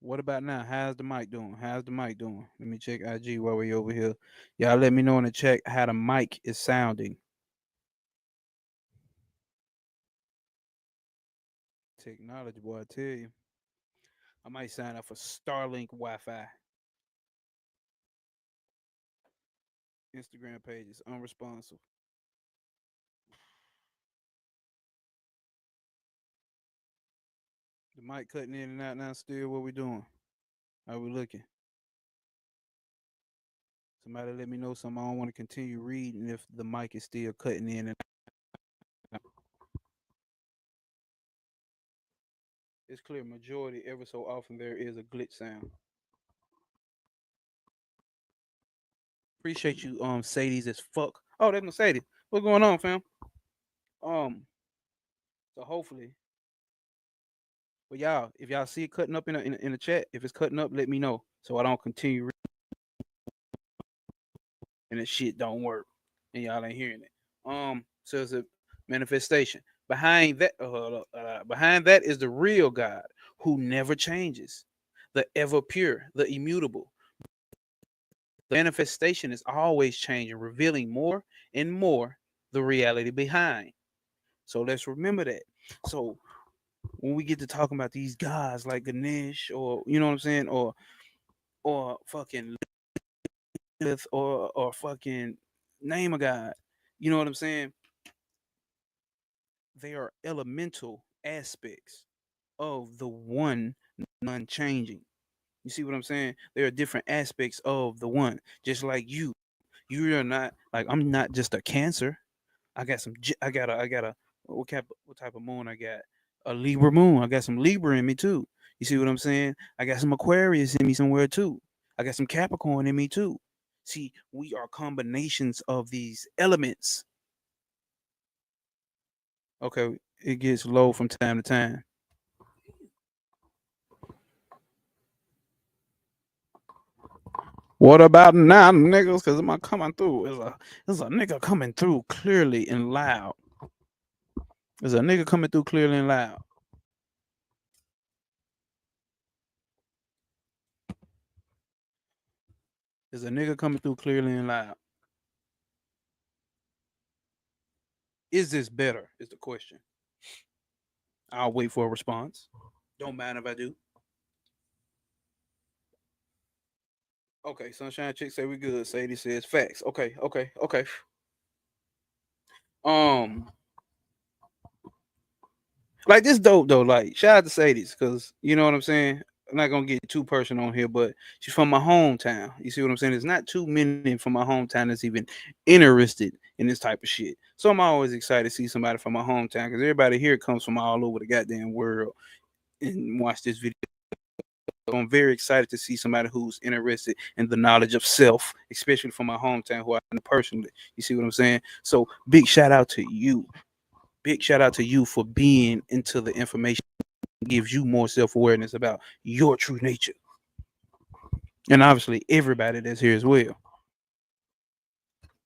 What about now? How's the mic doing? How's the mic doing? Let me check IG while we over here. Y'all let me know in the chat how the mic is sounding. Technology, boy, I tell you. I might sign up for Starlink Wi-Fi. Instagram page is unresponsive. The mic cutting in and out now still. What we doing? How we looking? Somebody let me know something. I don't want to continue reading if the mic is still cutting in and out. It's clear majority ever so often there is a glitch sound. Appreciate you, Sadie's as fuck. Oh, that's Mercedes. What's going on, fam? Um, so hopefully, but y'all, if y'all see it cutting up in the chat, if it's cutting up, let me know so I don't continue and the shit don't work and y'all ain't hearing it. So it's a manifestation. Behind that is the real God who never changes, the ever pure, the immutable. The manifestation is always changing, revealing more and more the reality behind. So let's remember that. So when we get to talking about these guys like Ganesh, or you know what I'm saying, or fucking Lilith, or fucking name a god, you know what I'm saying? They are elemental aspects of the one non-changing. You see what I'm saying? There are different aspects of the one. Just like you are not like I'm not just a cancer. I got some. I got a what type of moon I got? A Libra moon. I got some Libra in me too. You see what I'm saying? I got some Aquarius in me somewhere too. I got some Capricorn in me too. See, we are combinations of these elements. Okay, it gets low from time to time. What about now, niggas? Cause am I coming through? There's a nigga coming through clearly and loud. There's a nigga coming through clearly and loud. There's a nigga coming through clearly and loud. Is this better? Is the question. I'll wait for a response. Don't mind if I do. Okay, Sunshine Chick say we good. Sadie says facts. Okay, okay, okay. Um, like this dope though. Like shout out to Sadie's because you know what I'm saying. I'm not gonna get too personal on here, but she's from my hometown. You see what I'm saying? There's not too many from my hometown that's even interested in this type of shit. So I'm always excited to see somebody from my hometown because everybody here comes from all over the goddamn world and watch this video. So I'm very excited to see somebody who's interested in the knowledge of self, especially from my hometown, who I know personally. You see what I'm saying? So big shout out to you. Big shout out to you for being into the information that gives you more self-awareness about your true nature. And obviously everybody that's here as well.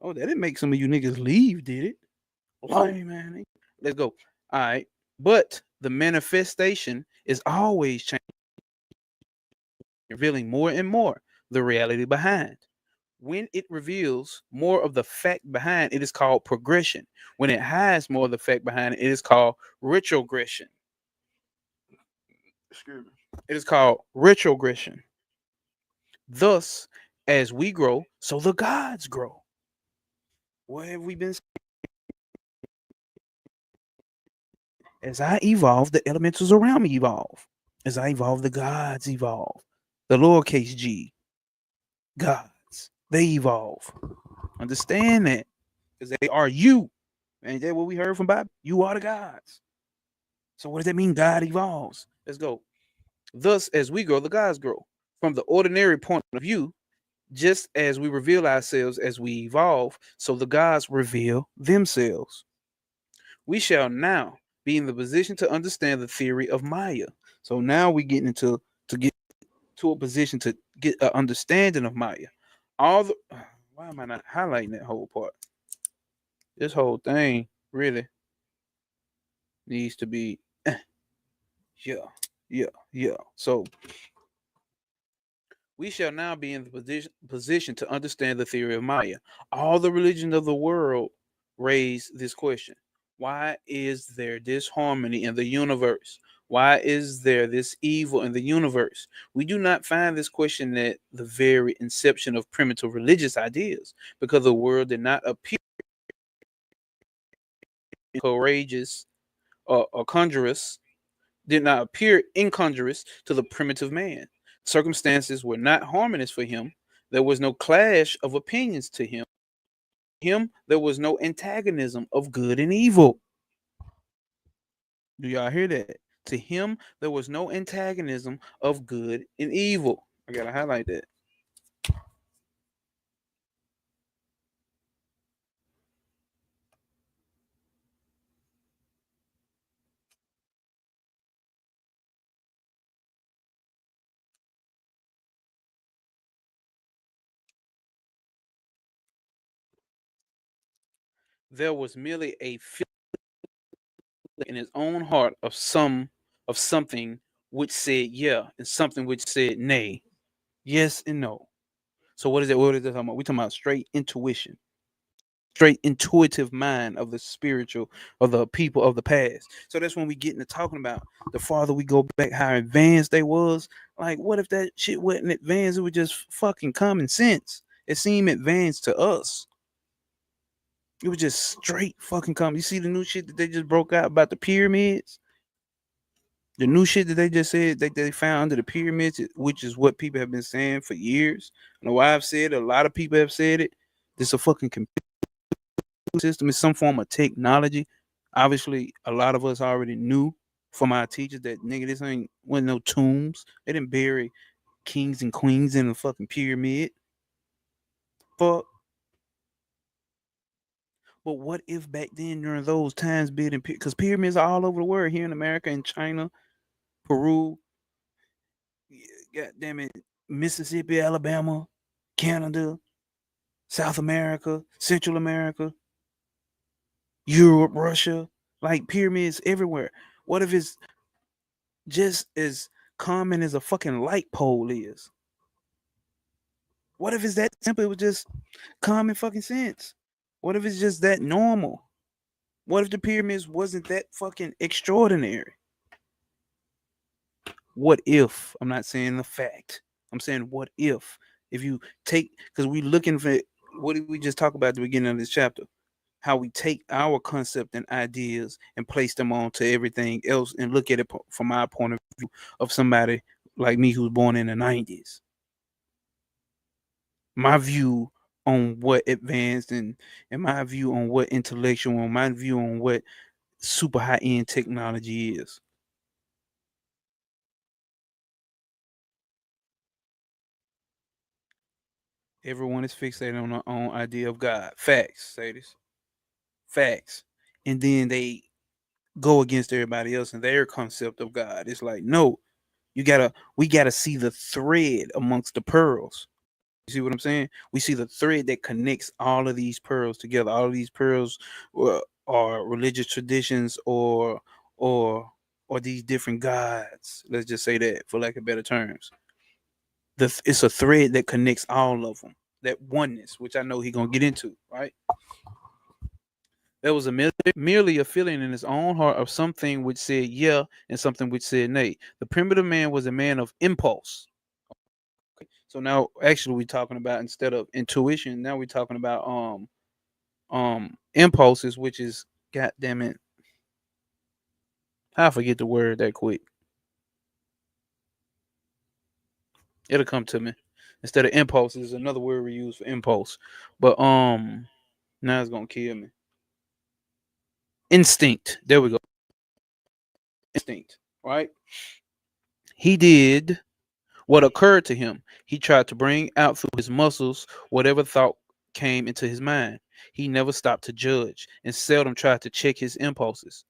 Oh, that didn't make some of you niggas leave, did it? Lame, man. Let's go. All right. But the manifestation is always changing, revealing more and more the reality behind. When it reveals more of the fact behind it is called progression. When it hides more of the fact behind it, it is called retrogression. Excuse me. It is called retrogression. Thus, as we grow, so the gods grow. What have we been saying? As I evolve, the elementals around me evolve. As I evolve, the gods evolve. The lowercase g, gods, they evolve. Understand that. Because they are you. Ain't that what we heard from Bob? You are the gods. So what does that mean? God evolves. Let's go. Thus, as we grow, the gods grow. From the ordinary point of view, just as we reveal ourselves as we evolve, so the gods reveal themselves. We shall now be in the position to understand the theory of Maya. So now we get into to get to a position to get an understanding of Maya. All the why am I not highlighting that whole part? This whole thing really needs to be yeah. So we shall now be in the position to understand the theory of Maya. All the religions of the world raise this question. Why is there disharmony in the universe? Why is there this evil in the universe? We do not find this question at the very inception of primitive religious ideas because the world did not appear courageous or conjurous, did not appear incongruous to the primitive man. Circumstances were not harmonious for him. There was no clash of opinions to him. There was no antagonism of good and evil. Do y'all hear that? To him, there was no antagonism of good and evil. I gotta highlight that. There was merely a feeling in his own heart of something which said yeah and something which said nay, yes and no. So what is it? What is it talking about? We talking about straight intuition, straight intuitive mind of the spiritual of the people of the past. So that's when we get into talking about the farther we go back, how advanced they was. Like, what if that shit wasn't advanced? It was just fucking common sense. It seemed advanced to us. It was just straight fucking common. You see the new shit that they just broke out about the pyramids? The new shit that they just said that they found under the pyramids, which is what people have been saying for years. I know why I've said it. A lot of people have said it. This is a fucking computer. system is some form of technology. Obviously, a lot of us already knew from our teachers that nigga, this ain't wasn't no tombs. They didn't bury kings and queens in a fucking pyramid. But what if back then during those times building because pyramids are all over the world here in America and China, Peru, God damn it, Mississippi, Alabama, Canada, South America, Central America, Europe, Russia, like pyramids everywhere. What if it's just as common as a fucking light pole is? What if it's that simple? It was just common fucking sense. What if it's just that normal? What if the pyramids wasn't that fucking extraordinary? What if? I'm not saying the fact. I'm saying what if you take because we looking for what did we just talk about at the beginning of this chapter? How we take our concept and ideas and place them onto everything else and look at it from our point of view of somebody like me who's born in the 90s. My view on what advanced and my view on what intellectual and my view on what super high end technology is. Everyone is fixated on their own idea of God. Facts, say this. Facts. And then they go against everybody else and their concept of God. It's like, no, we gotta see the thread amongst the pearls. You see what I'm saying? We see the thread that connects all of these pearls together. All of these pearls are religious traditions or or these different gods. Let's just say that for lack of better terms. It's a thread that connects all of them. That oneness, which I know he's gonna get into, right? There was merely a feeling in his own heart of something which said yeah and something which said nay. The primitive man was a man of impulse. So now actually we're talking about instead of intuition, now we're talking about impulses, which is god damn it. I forget the word that quick. It'll come to me. Instead of impulses, is another word we use for impulse. But now it's gonna kill me. Instinct. There we go. Instinct. Right? He did what occurred to him. He tried to bring out through his muscles whatever thought came into his mind. He never stopped to judge and seldom tried to check his impulses.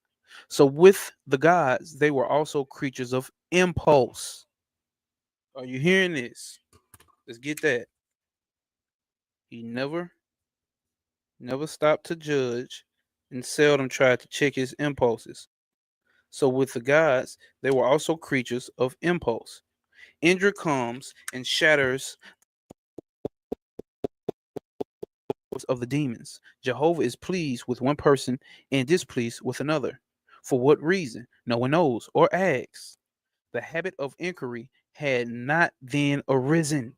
So, with the gods, they were also creatures of impulse. Are you hearing this? Let's get that. He never stopped to judge and seldom tried to check his impulses. So, with the gods, they were also creatures of impulse. Indra comes and shatters of the demons. Jehovah is pleased with one person and displeased with another. For what reason? No one knows or asks. The habit of inquiry had not then arisen.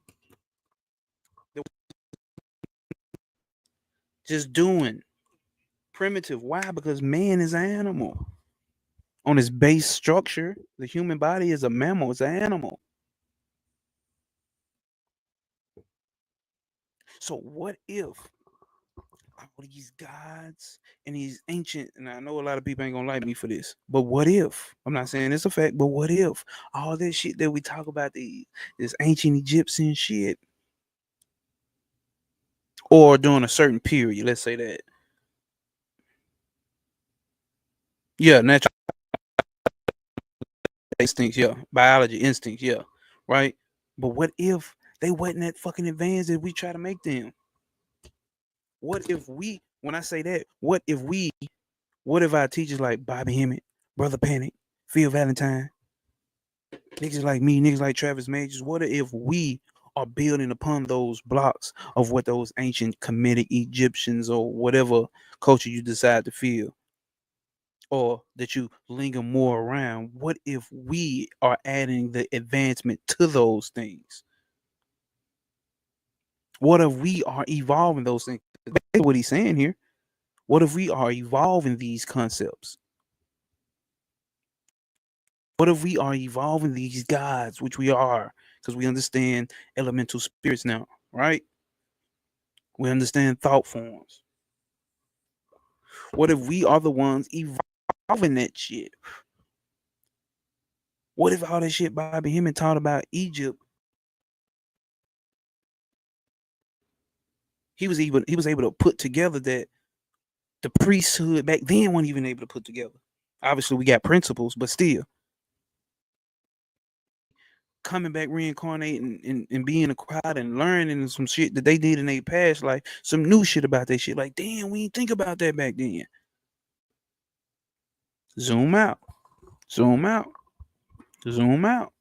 Just doing primitive. Why? Because man is an animal. On its base structure, the human body is a mammal, it's an animal. So what if all these gods and these ancient, and I know a lot of people ain't gonna like me for this, but what if? I'm not saying it's a fact, but what if all that shit that we talk about, this ancient Egyptian shit, or during a certain period, let's say that, yeah, natural instincts, yeah, biology instincts, yeah, right. But what if they wasn't that fucking advanced that we try to make them? What if we, when I say that, what if our teachers like Bobby Hemmett, Brother Panic, Phil Valentine, niggas like me, niggas like Travis Majors, what if we are building upon those blocks of what those ancient Kemetic Egyptians or whatever culture you decide to feel or that you linger more around? What if we are adding the advancement to those things? What if we are evolving those things? That's what he's saying here. What if we are evolving these concepts? What if we are evolving these gods, which we are, because we understand elemental spirits now, right? We understand thought forms. What if we are the ones evolving that shit? What if all that shit Bobby Hemming taught about Egypt, he was able to put together that the priesthood back then weren't even able to put together. Obviously, we got principles, but still, coming back reincarnating and being in a crowd and learning some shit that they did in their past, like some new shit about that shit. Like, damn, we didn't think about that back then. Zoom out, zoom out, zoom out.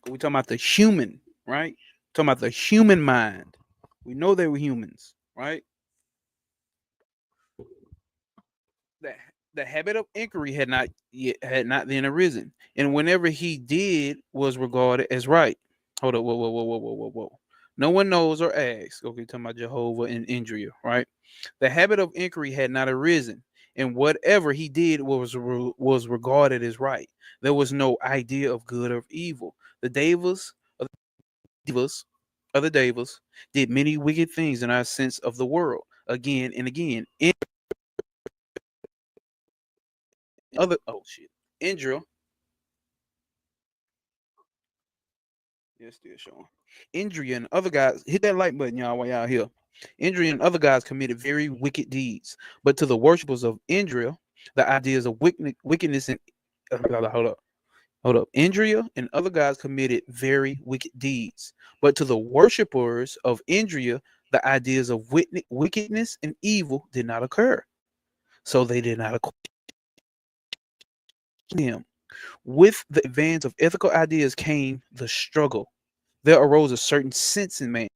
We talking about the human, right? Talking about the human mind. We know they were humans, right? The the habit of inquiry had not then arisen, and whenever he did, was regarded as right. Hold up, whoa, whoa, whoa, whoa, whoa, whoa, whoa. No one knows or asks. Okay, talking about Jehovah and Indria, right? The habit of inquiry had not arisen, and whatever he did was regarded as right. There was no idea of good or evil. The devas, other devas, did many wicked things in our sense of the world, again and again. Other oh shit, Indra, yeah, still showing. Indria and other guys, hit that like button, y'all, while y'all here. Indria and other guys committed very wicked deeds, but to the worshippers of Indria, the ideas of wickedness and hold up. Indria and other gods committed very wicked deeds, but to the worshippers of Indria, the ideas of wickedness and evil did not occur. So they did not acquire them. With the advance of ethical ideas came the struggle. There arose a certain sense in man,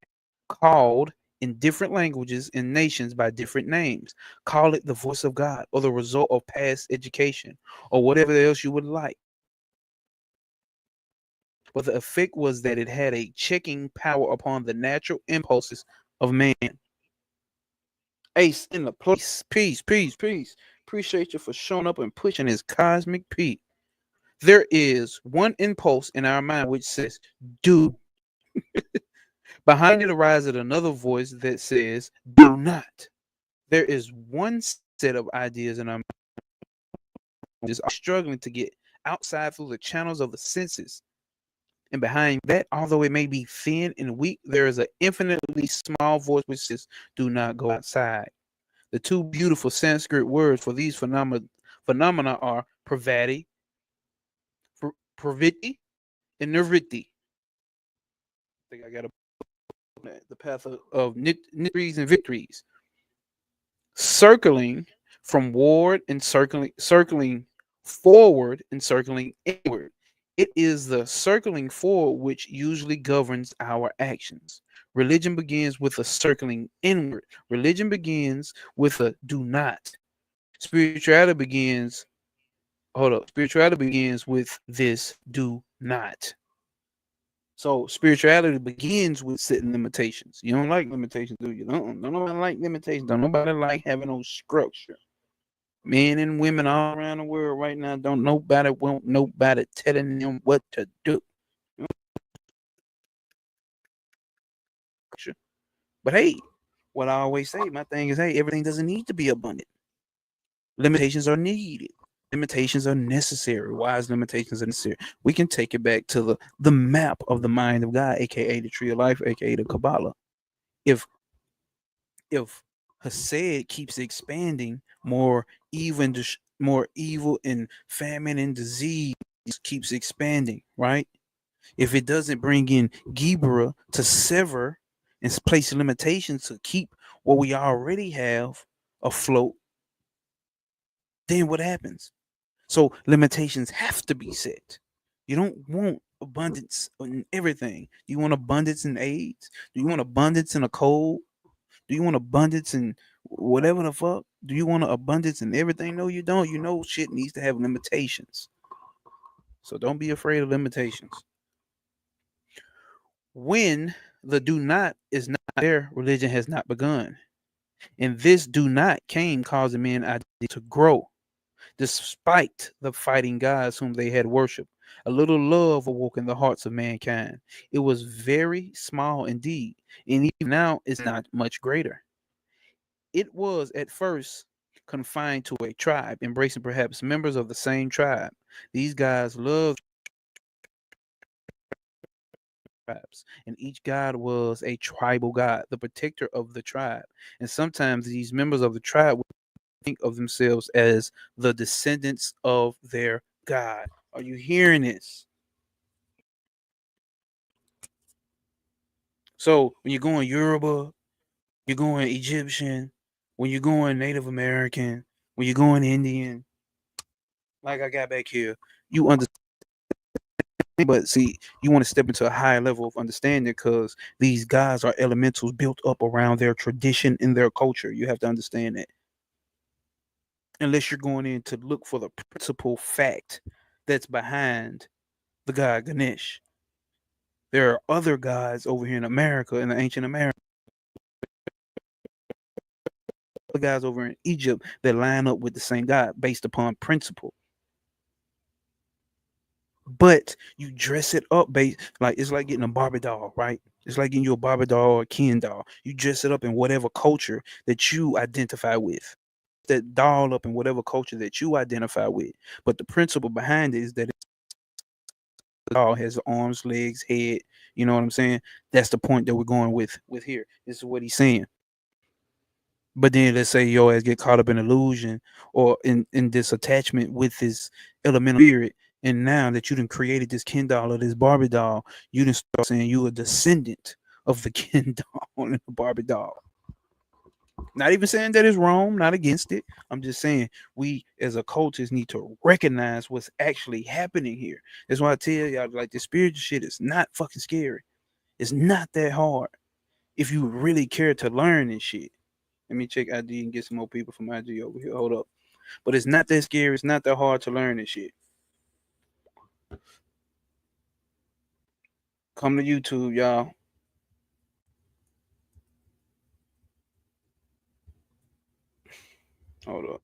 called in different languages and nations by different names. Call it the voice of God, or the result of past education, or whatever else you would like. But the effect was that it had a checking power upon the natural impulses of man. Ace in the place. Peace, peace, peace. Appreciate you for showing up and pushing this cosmic peak. There is one impulse in our mind which says, do. Behind it arises another voice that says, do not. There is one set of ideas in our mind is struggling to get outside through the channels of the senses. And behind that, although it may be thin and weak, there is an infinitely small voice which says, do not go outside. The two beautiful Sanskrit words for these phenomena are praviti, and nirviti. I think I got the path of victories and victories. Circling from ward and circling forward and circling inward. It is the circling forward which usually governs our actions. Religion begins with a circling inward. Religion begins with a do not. Spirituality begins, hold up. Spirituality begins with this do not. So spirituality begins with setting limitations. You don't like limitations, do you? Don't nobody like limitations. Don't nobody like having no structure. Men and women all around the world right now don't nobody want nobody telling them what to do. But hey, what I always say, my thing is, hey, everything doesn't need to be abundant. Limitations are needed. Limitations are necessary. Wise limitations are necessary. We can take it back to the map of the mind of God, aka the tree of life, aka the Kabbalah. If Hased keeps expanding, more evil and famine and disease keeps expanding, right? If it doesn't bring in Gibra to sever and place limitations to keep what we already have afloat, then what happens? So limitations have to be set. You don't want abundance in everything. Do you want abundance in AIDS? Do you want abundance in a cold? Do you want abundance in whatever the fuck? Do you want abundance in everything? No, you don't. You know shit needs to have limitations. So don't be afraid of limitations. When the do not is not there, religion has not begun. And this do not came causing men to grow, despite the fighting gods whom they had worshipped. A little love awoke in the hearts of mankind. It was very small indeed, and even now is not much greater. It was at first confined to a tribe, embracing perhaps members of the same tribe. These guys loved tribes, and each god was a tribal god, the protector of the tribe. And sometimes these members of the tribe would think of themselves as the descendants of their god. Are you hearing this? So when you're going Yoruba, you're going Egyptian, when you're going Native American, when you're going Indian, like I got back here, you understand. But see, you want to step into a higher level of understanding because these guys are elementals built up around their tradition and their culture. You have to understand that. Unless you're going in to look for the principal fact that's behind the god Ganesh. There are other gods over here in America, in the ancient America, other guys over in Egypt that line up with the same god based upon principle. But you dress it up based like it's like getting a Barbie doll, right? It's like getting you a Barbie doll or a Ken doll. You dress it up in whatever culture that you identify with. That doll up in whatever culture that you identify with. But the principle behind it is that the doll has arms, legs, head. You know what I'm saying? That's the point that we're going with here. This is what he's saying. But then let's say your ass get caught up in illusion or in this attachment with this elemental spirit. And now that you done created this Ken doll or this Barbie doll, you done start saying you a descendant of the Ken doll and the Barbie doll. Not even saying that it's wrong, not against it. I'm just saying we as a cultist need to recognize what's actually happening here. That's why I tell y'all like the spiritual shit is not fucking scary. It's not that hard if you really care to learn this shit. Let me check ID and get some more people from IG over here. Hold up. But it's not that scary. It's not that hard to learn this shit. Come to YouTube, y'all. Hold up.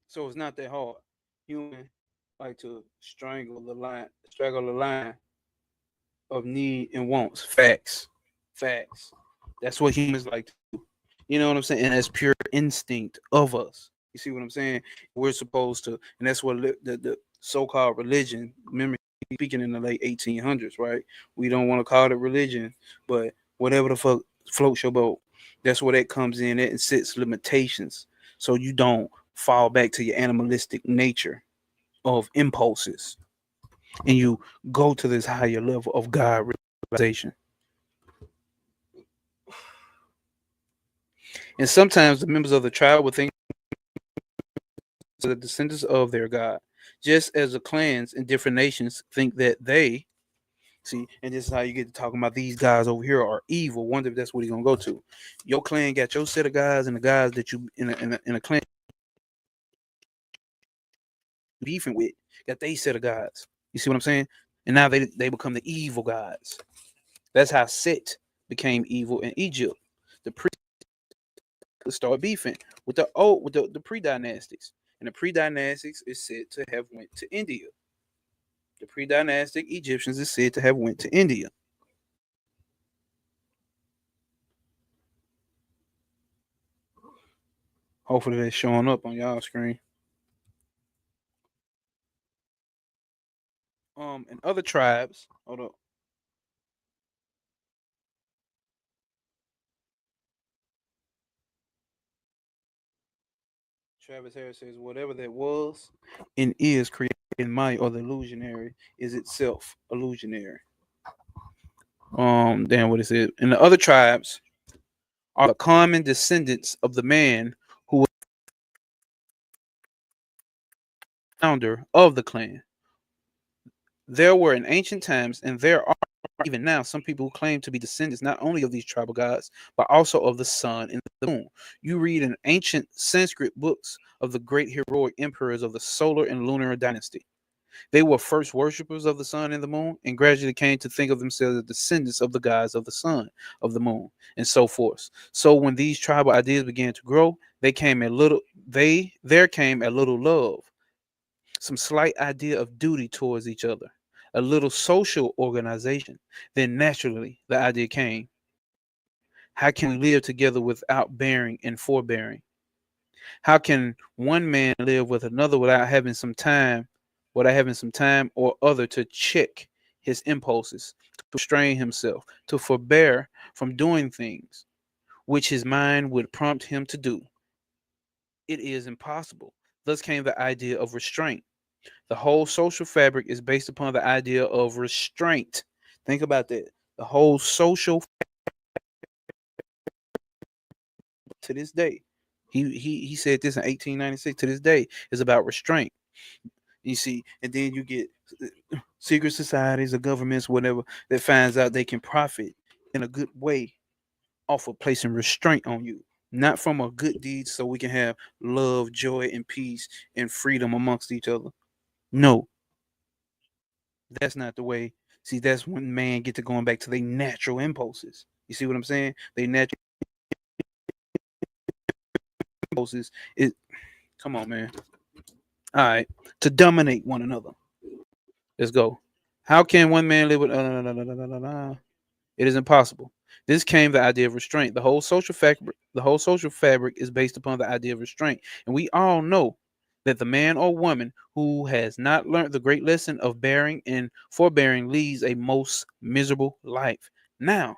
So it's not that hard. Human like to strangle the line of need and wants. Facts. Facts. That's what humans like to do. You know what I'm saying? And that's pure instinct of us. You see what I'm saying? We're supposed to, and that's what the so-called religion. Remember, speaking in the late 1800s, right? We don't want to call it religion, but whatever the fuck floats your boat. That's where that comes in. It sets limitations, so you don't fall back to your animalistic nature of impulses, and you go to this higher level of God realization. And sometimes the members of the tribe would think the descendants of their God, just as the clans in different nations think that they see. And this is how you get to talking about these guys over here are evil. Wonder if that's what he's gonna go to. Your clan got your set of guys, and the guys that you in a clan beefing with got they set of guys. You see what I'm saying? And now they become the evil guys. That's how Set became evil in Egypt. The priests start beefing with the pre-dynastics. And the pre-dynastics is said to have went to India. The pre-dynastic Egyptians is said to have went to India. Hopefully that's showing up on y'all screen. And other tribes, hold up. Travis Harris says whatever that was and is created in Maya or the illusionary is itself illusionary. Damn what it said. And the other tribes are the common descendants of the man who was the founder of the clan. There were in ancient times, and there are even now, some people who claim to be descendants not only of these tribal gods, but also of the sun and the moon. You read in ancient Sanskrit books of the great heroic emperors of the solar and lunar dynasty. They were first worshippers of the sun and the moon, and gradually came to think of themselves as descendants of the gods of the sun, of the moon, and so forth. So when these tribal ideas began to grow, there came a little love. some slight idea of duty towards each other, a little social organization. Then naturally the idea came: how can we live together without bearing and forbearing? How can one man live with another without having some time or other to check his impulses, to restrain himself, to forbear from doing things which his mind would prompt him to do? It is impossible. Thus came the idea of restraint. The whole social fabric is based upon the idea of restraint. Think about that. The whole social to this day. He said this in 1896. To this day is about restraint. You see, and then you get secret societies or governments, whatever, that finds out they can profit in a good way off of placing restraint on you, not from a good deed, so we can have love, joy, and peace and freedom amongst each other. No, that's not the way. See, that's when man get to going back to their natural impulses. You see what I'm saying? They natural impulses is, come on, man. All right, to dominate one another. Let's go. How can one man live with? It is impossible. This came the idea of restraint. The whole social fabric is based upon the idea of restraint, and we all know that the man or woman who has not learned the great lesson of bearing and forbearing leads a most miserable life. Now,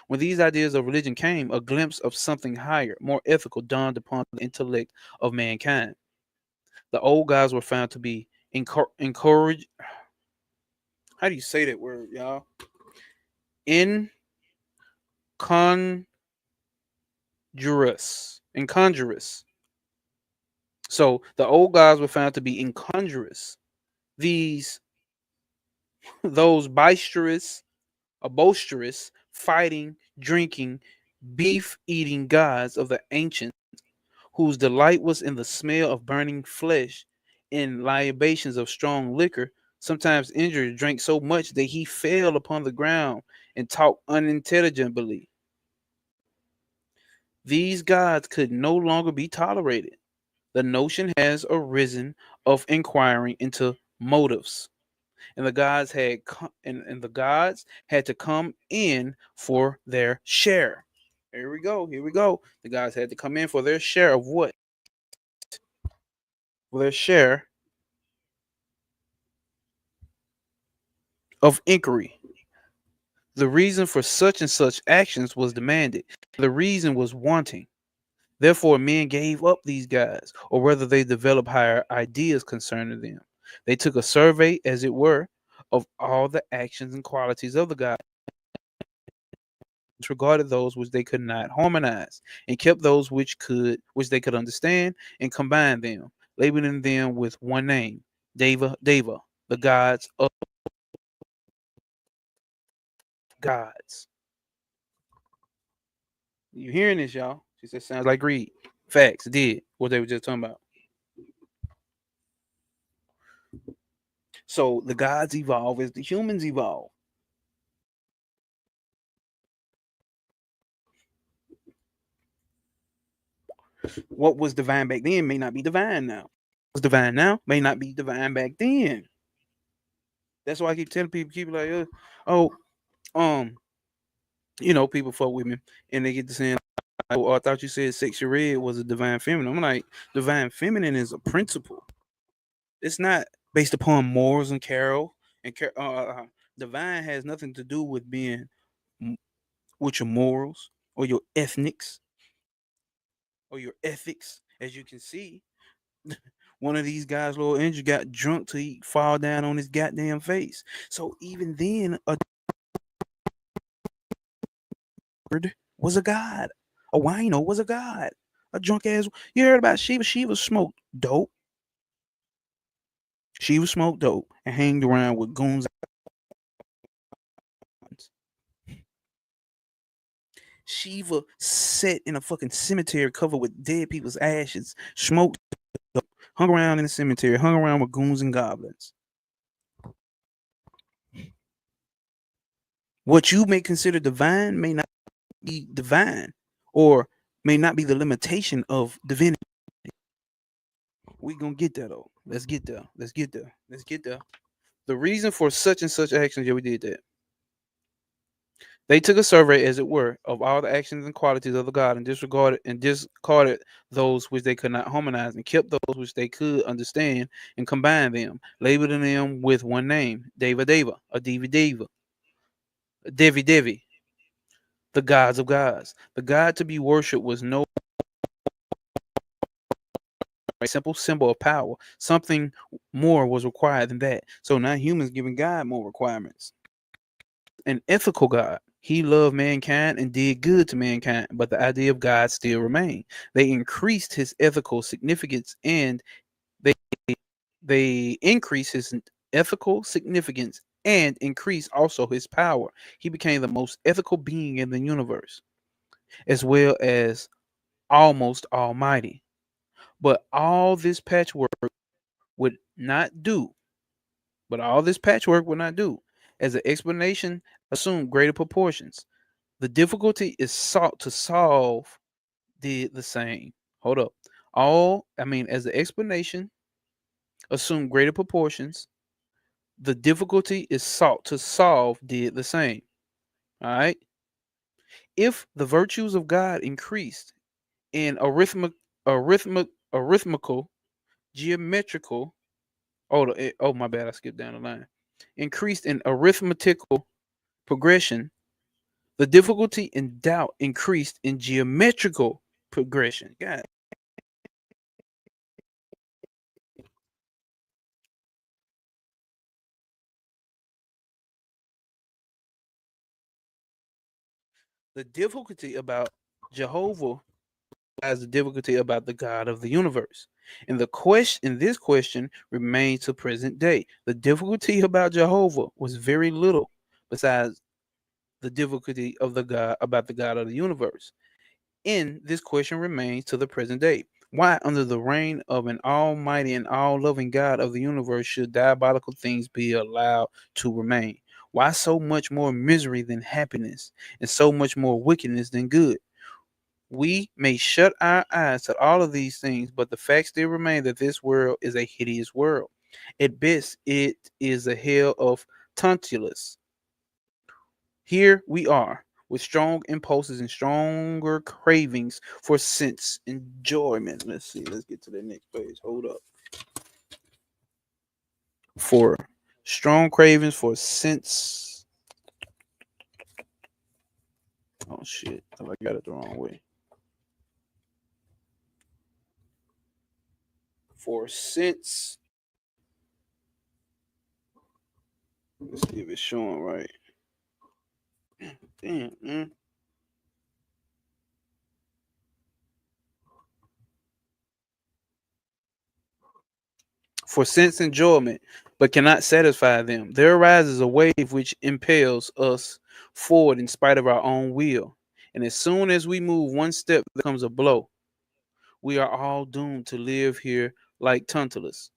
when these ideas of religion came, a glimpse of something higher, more ethical, dawned upon the intellect of mankind. The old gods were found to be encouraged. How do you say that word, y'all? Incongruous. So the old gods were found to be incongruous. These those boisterous, fighting, drinking, beef eating gods of the ancients, whose delight was in the smell of burning flesh, in libations of strong liquor, sometimes injured, drank so much that he fell upon the ground and talked unintelligibly. These gods could no longer be tolerated. The notion has arisen of inquiring into motives, and the gods had to come in for their share. Here we go. Here we go. The gods had to come in for their share of what? For their share of inquiry. The reason for such and such actions was demanded. The reason was wanting. Therefore, men gave up these guys, or whether they developed higher ideas concerning them. They took a survey, as it were, of all the actions and qualities of the God, disregarded those which they could not harmonize, and kept those which they could understand, and combined them, labeling them with one name, Deva, the gods of gods. You hearing this, y'all? She said, sounds like greed. Facts, did what they were just talking about. So the gods evolve as the humans evolve. What was divine back then may not be divine now. What's divine now may not be divine back then. That's why I keep telling people, keep like, oh, um, people fuck with me and they get to saying, oh, I thought you said sexy red was a divine feminine. I'm like, divine feminine is a principle. It's not based upon morals and carol divine has nothing to do with being with your morals or your ethnics or your ethics. As you can see, one of these guys, little Andrew, got drunk till he fall down on his goddamn face. So even then, a bird was a god. A wino was a god. A drunk ass. You heard about Shiva? Shiva smoked dope. Shiva smoked dope and hanged around with goons. Shiva sat in a fucking cemetery covered with dead people's ashes, smoked dope, hung around in the cemetery, hung around with goons and goblins. What you may consider divine may not be divine, or may not be the limitation of divinity. We gonna get that though. Let's get there. Let's get there. Let's get there. The reason for such and such actions, yeah, we did that. They took a survey, as it were, of all the actions and qualities of the God and discarded those which they could not harmonize and kept those which they could understand and combined them, labeling them with one name, Deva Deva, a Devi Deva, a Devi Devi, the gods of gods. The God to be worshipped was no simple symbol of power. Something more was required than that. So now humans giving God more requirements. An ethical God. He loved mankind and did good to mankind, but the idea of God still remained. They increased his ethical significance and they they increased his ethical significance and increased also his power. He became the most ethical being in the universe, as well as almost almighty. But all this patchwork would not do. But all this patchwork would not do. As the explanation assumed greater proportions, the difficulty is sought to solve did the same. Hold up. As the explanation assumed greater proportions, the difficulty is sought to solve did the same. All right. If the virtues of God increased in arithmetical, geometrical, oh my bad, I skipped down the line. Increased in arithmetical progression, the difficulty in doubt increased in geometrical progression. God. The difficulty about Jehovah has the difficulty about the God of the universe. And this question remains to present day. The difficulty about Jehovah was very little besides the difficulty of the God about the God of the universe. In this question remains to the present day. Why, under the reign of an almighty and all loving God of the universe, should diabolical things be allowed to remain? Why so much more misery than happiness, and so much more wickedness than good? We may shut our eyes to all of these things, but the fact still remains that this world is a hideous world. At best, it is a hell of Tantalus. Here we are, with strong impulses and stronger cravings for sense enjoyment. Let's see, let's get to the next page. Hold up. For strong cravings for sense. Oh shit, I got it the wrong way. For sense. Let's see if it's showing right. Damn, man. For sense enjoyment, but cannot satisfy them. There arises a wave which impels us forward in spite of our own will. And as soon as we move one step, there comes a blow. We are all doomed to live here like Tantalus.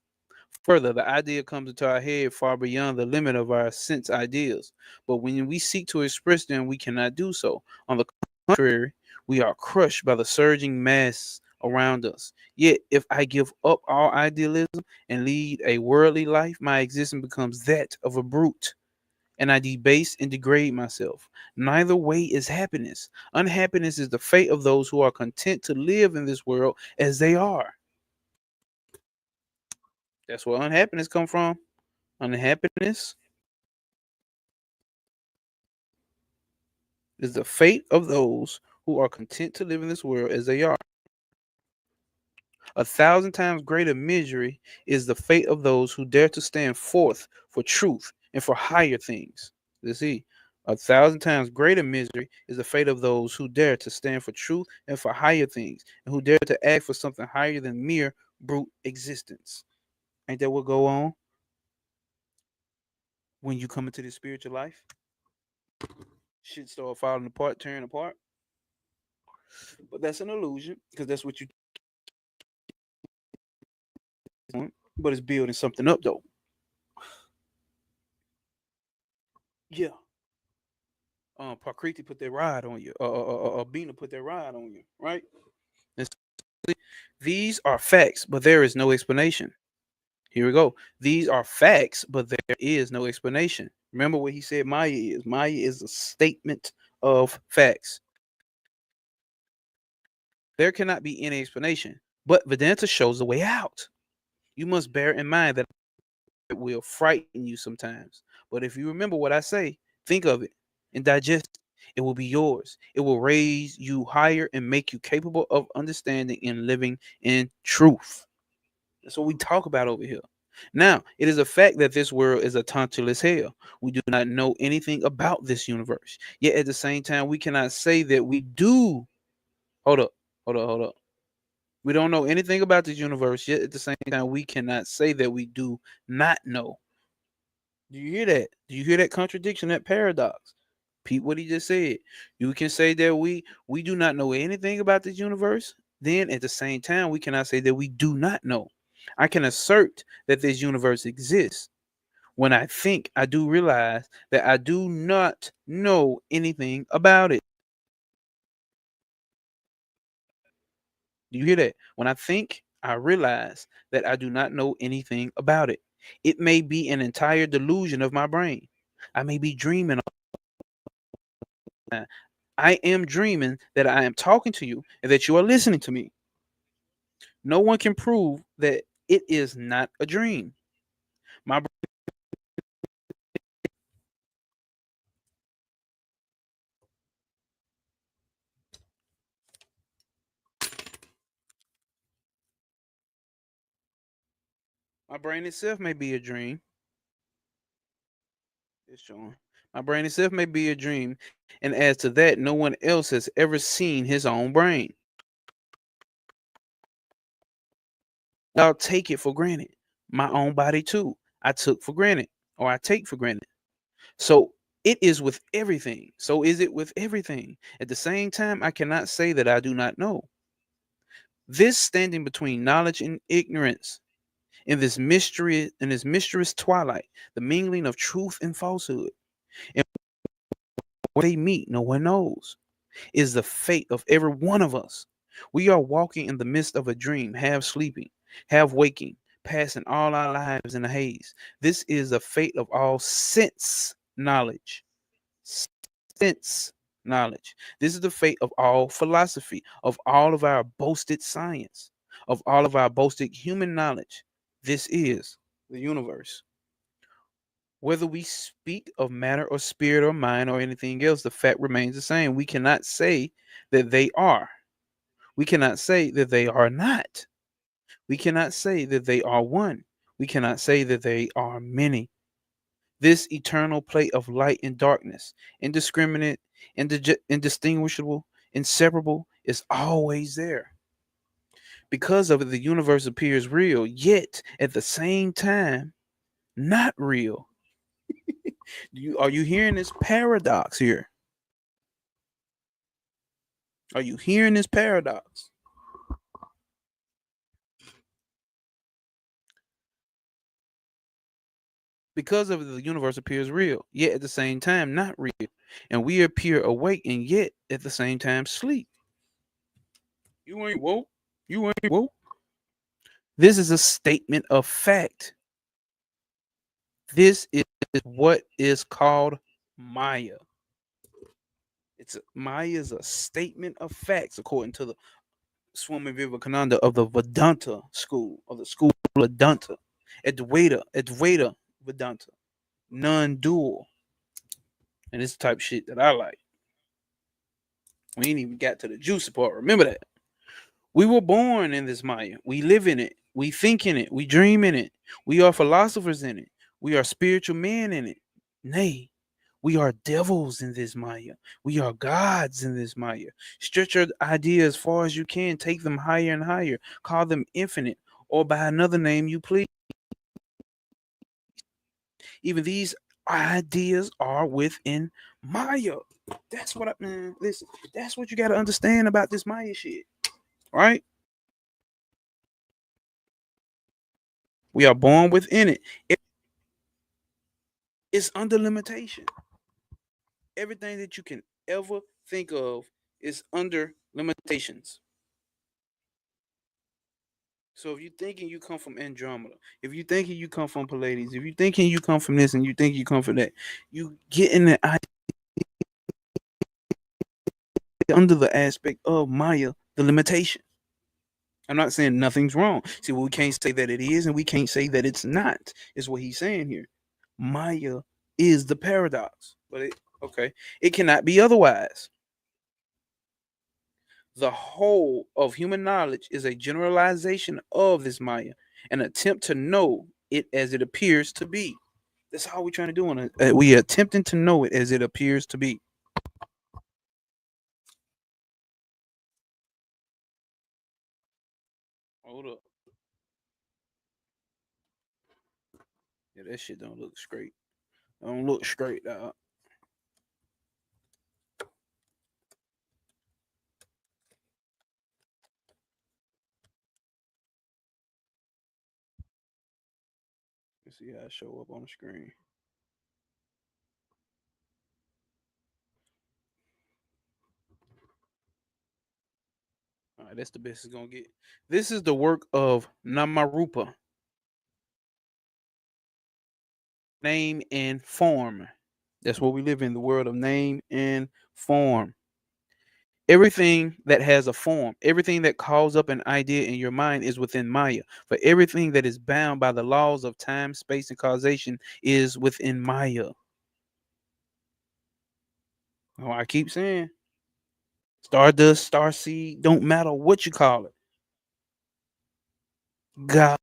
Further, the idea comes into our head far beyond the limit of our sense ideas. But when we seek to express them, we cannot do so. On the contrary, we are crushed by the surging mass around us. Yet, if I give up all idealism and lead a worldly life, my existence becomes that of a brute, and I debase and degrade myself. Neither way is happiness. Unhappiness is the fate of those who are content to live in this world as they are. That's where unhappiness comes from. Unhappiness is the fate of those who are content to live in this world as they are. A thousand times greater misery is the fate of those who dare to stand forth for truth and for higher things. You see, a thousand times greater misery is the fate of those who dare to stand for truth and for higher things, and who dare to act for something higher than mere brute existence. Ain't that what go on when you come into this spiritual life? Shit start falling apart, tearing apart. But that's an illusion because that's what you want. But it's building something up though. Yeah. Prakriti put that ride on you. Bina put that ride on you, right? And these are facts, but there is no explanation. Here we go. These are facts, but there is no explanation. Remember what he said Maya is. Maya is a statement of facts. There cannot be any explanation, but Vedanta shows the way out. You must bear in mind that it will frighten you sometimes. But if you remember what I say, think of it and digest it. It will be yours. It will raise you higher and make you capable of understanding and living in truth. That's what we talk about over here. Now, it is a fact that this world is a tauntless hell. We do not know anything about this universe. Yet at the same time, we cannot say that we do. Hold up, hold up. We don't know anything about this universe, yet at the same time, we cannot say that we do not know. Do you hear that? Do you hear that contradiction, that paradox? Pete, what he just said. You can say that we do not know anything about this universe. Then at the same time, we cannot say that we do not know. I can assert that this universe exists. When I think, I do realize that I do not know anything about it. Do you hear that? When I think, I realize that I do not know anything about it. It may be an entire delusion of my brain. I may be dreaming all the time. I am dreaming that I am talking to you and that you are listening to me. No one can prove that it is not a dream. My my brain itself may be a dream. It's showing. My brain itself may be a dream, and as to that, no one else has ever seen his own brain. I'll take it for granted. My own body too. I took for granted, or I take for granted. So it is with everything. So is it with everything. At the same time, I cannot say that I do not know. This standing between knowledge and ignorance, in this mysterious twilight, the mingling of truth and falsehood, and where they meet, no one knows, is the fate of every one of us. We are walking in the midst of a dream, half sleeping, half waking, passing all our lives in a haze. This is the fate of all sense knowledge. Sense knowledge. This is the fate of all philosophy, of all of our boasted science, of all of our boasted human knowledge. This is the universe. Whether we speak of matter or spirit or mind or anything else, the fact remains the same. We cannot say that they are. We cannot say that they are not. We cannot say that they are one. We cannot say that they are many. This eternal play of light and darkness, indiscriminate, indistinguishable, inseparable, is always there. Because of it, the universe appears real, yet at the same time, not real. Are you hearing this paradox here? Are you hearing this paradox? Because of it, the universe appears real, yet at the same time, not real. And we appear awake and yet at the same time sleep. You ain't woke. You ain't woke. This is a statement of fact. This is what is called Maya. Maya is a statement of facts according to the Swami Vivekananda of the Vedanta school, of the school of Vedanta, Advaita Vedanta, non-dual, and this type of shit that I like. We ain't even got to the juicy part. Remember that. We were born in this Maya. We live in it. We think in it. We dream in it. We are philosophers in it. We are spiritual men in it. Nay, we are devils in this Maya. We are gods in this Maya. Stretch your idea as far as you can. Take them higher and higher. Call them infinite or by another name you please. Even these ideas are within Maya. That's what man, listen, that's what you got to understand about this Maya shit, right? We are born within it. It's under limitation. Everything that you can ever think of is under limitations. So if you thinking you come from Andromeda, if you thinking you come from Pallades, if you thinking you come from this and you think you come from that, you get in the idea under the aspect of Maya, the limitation. I'm not saying nothing's wrong. See, well, we can't say that it is and we can't say that it's not, is what he's saying here. Maya is the paradox. But okay, it cannot be otherwise. The whole of human knowledge is a generalization of this Maya, an attempt to know it as it appears to be. That's all we're trying to do. We are attempting to know it as it appears to be. Hold up. Yeah, that shit don't look straight. Don't look straight, dog. Let's see how it show up on the screen. All right, that's the best it's gonna get. This is the work of Namarupa, name and form. That's what we live in, the world of name and form. Everything that has a form, everything that calls up an idea in your mind is within Maya. For everything that is bound by the laws of time, space, and causation is within Maya. Oh, I keep saying stardust, starseed, don't matter what you call it. God,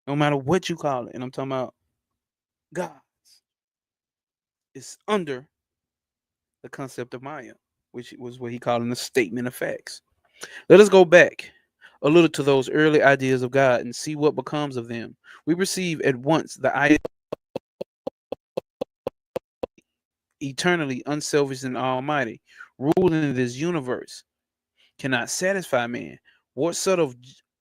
no matter what you call it. And I'm talking about God is under the concept of Maya, which was what he called in the statement of facts. Let us go back a little to those early ideas of God and see what becomes of them. We receive at once the idea eternally unselfish and almighty, ruling this universe, cannot satisfy man. What sort of